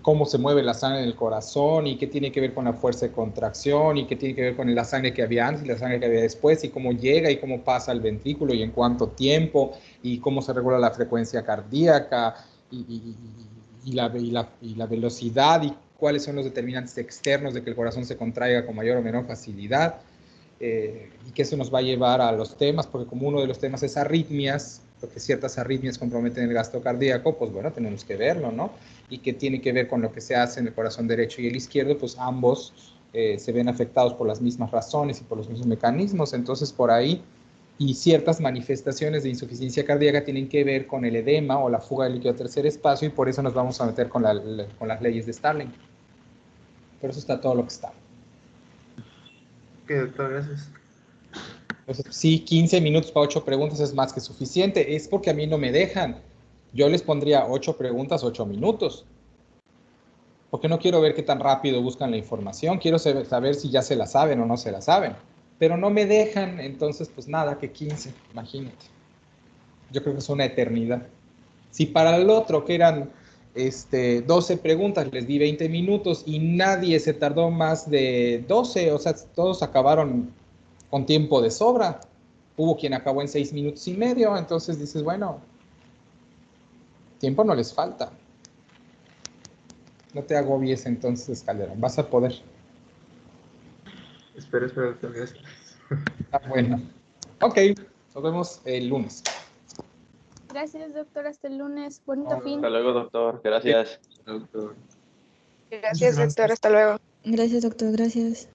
cómo se mueve la sangre en el corazón y qué tiene que ver con la fuerza de contracción y qué tiene que ver con la sangre que había antes y la sangre que había después y cómo llega y cómo pasa al ventrículo y en cuánto tiempo y cómo se regula la frecuencia cardíaca y la velocidad y cuáles son los determinantes externos de que el corazón se contraiga con mayor o menor facilidad y que eso nos va a llevar a los temas, porque como uno de los temas es arritmias, porque ciertas arritmias comprometen el gasto cardíaco, pues bueno, tenemos que verlo, ¿no? Y que tiene que ver con lo que se hace en el corazón derecho y el izquierdo, pues ambos se ven afectados por las mismas razones y por los mismos mecanismos, entonces por ahí, y ciertas manifestaciones de insuficiencia cardíaca tienen que ver con el edema o la fuga de líquido a tercer espacio y por eso nos vamos a meter con las leyes de Starling. Por eso está todo lo que está. Ok, doctor, gracias. Entonces, sí, 15 minutos para 8 preguntas es más que suficiente. Es porque a mí no me dejan. Yo les pondría 8 preguntas, 8 minutos. Porque no quiero ver qué tan rápido buscan la información. Quiero saber si ya se la saben o no se la saben. Pero no me dejan, entonces, pues nada, que 15, imagínate. Yo creo que es una eternidad. Si para el otro, que eran 12 preguntas, les di 20 minutos y nadie se tardó más de 12, o sea, todos acabaron con tiempo de sobra. Hubo quien acabó en 6 minutos y medio, entonces dices, bueno, tiempo no les falta. No te agobies entonces, Calderón, vas a poder. Espera, doctor, gracias. Bueno, ok, nos vemos el lunes. Gracias, doctor. Hasta el lunes. Bonito fin. Hasta luego, doctor. Gracias. Gracias, doctor. Hasta luego. Gracias, doctor. Gracias.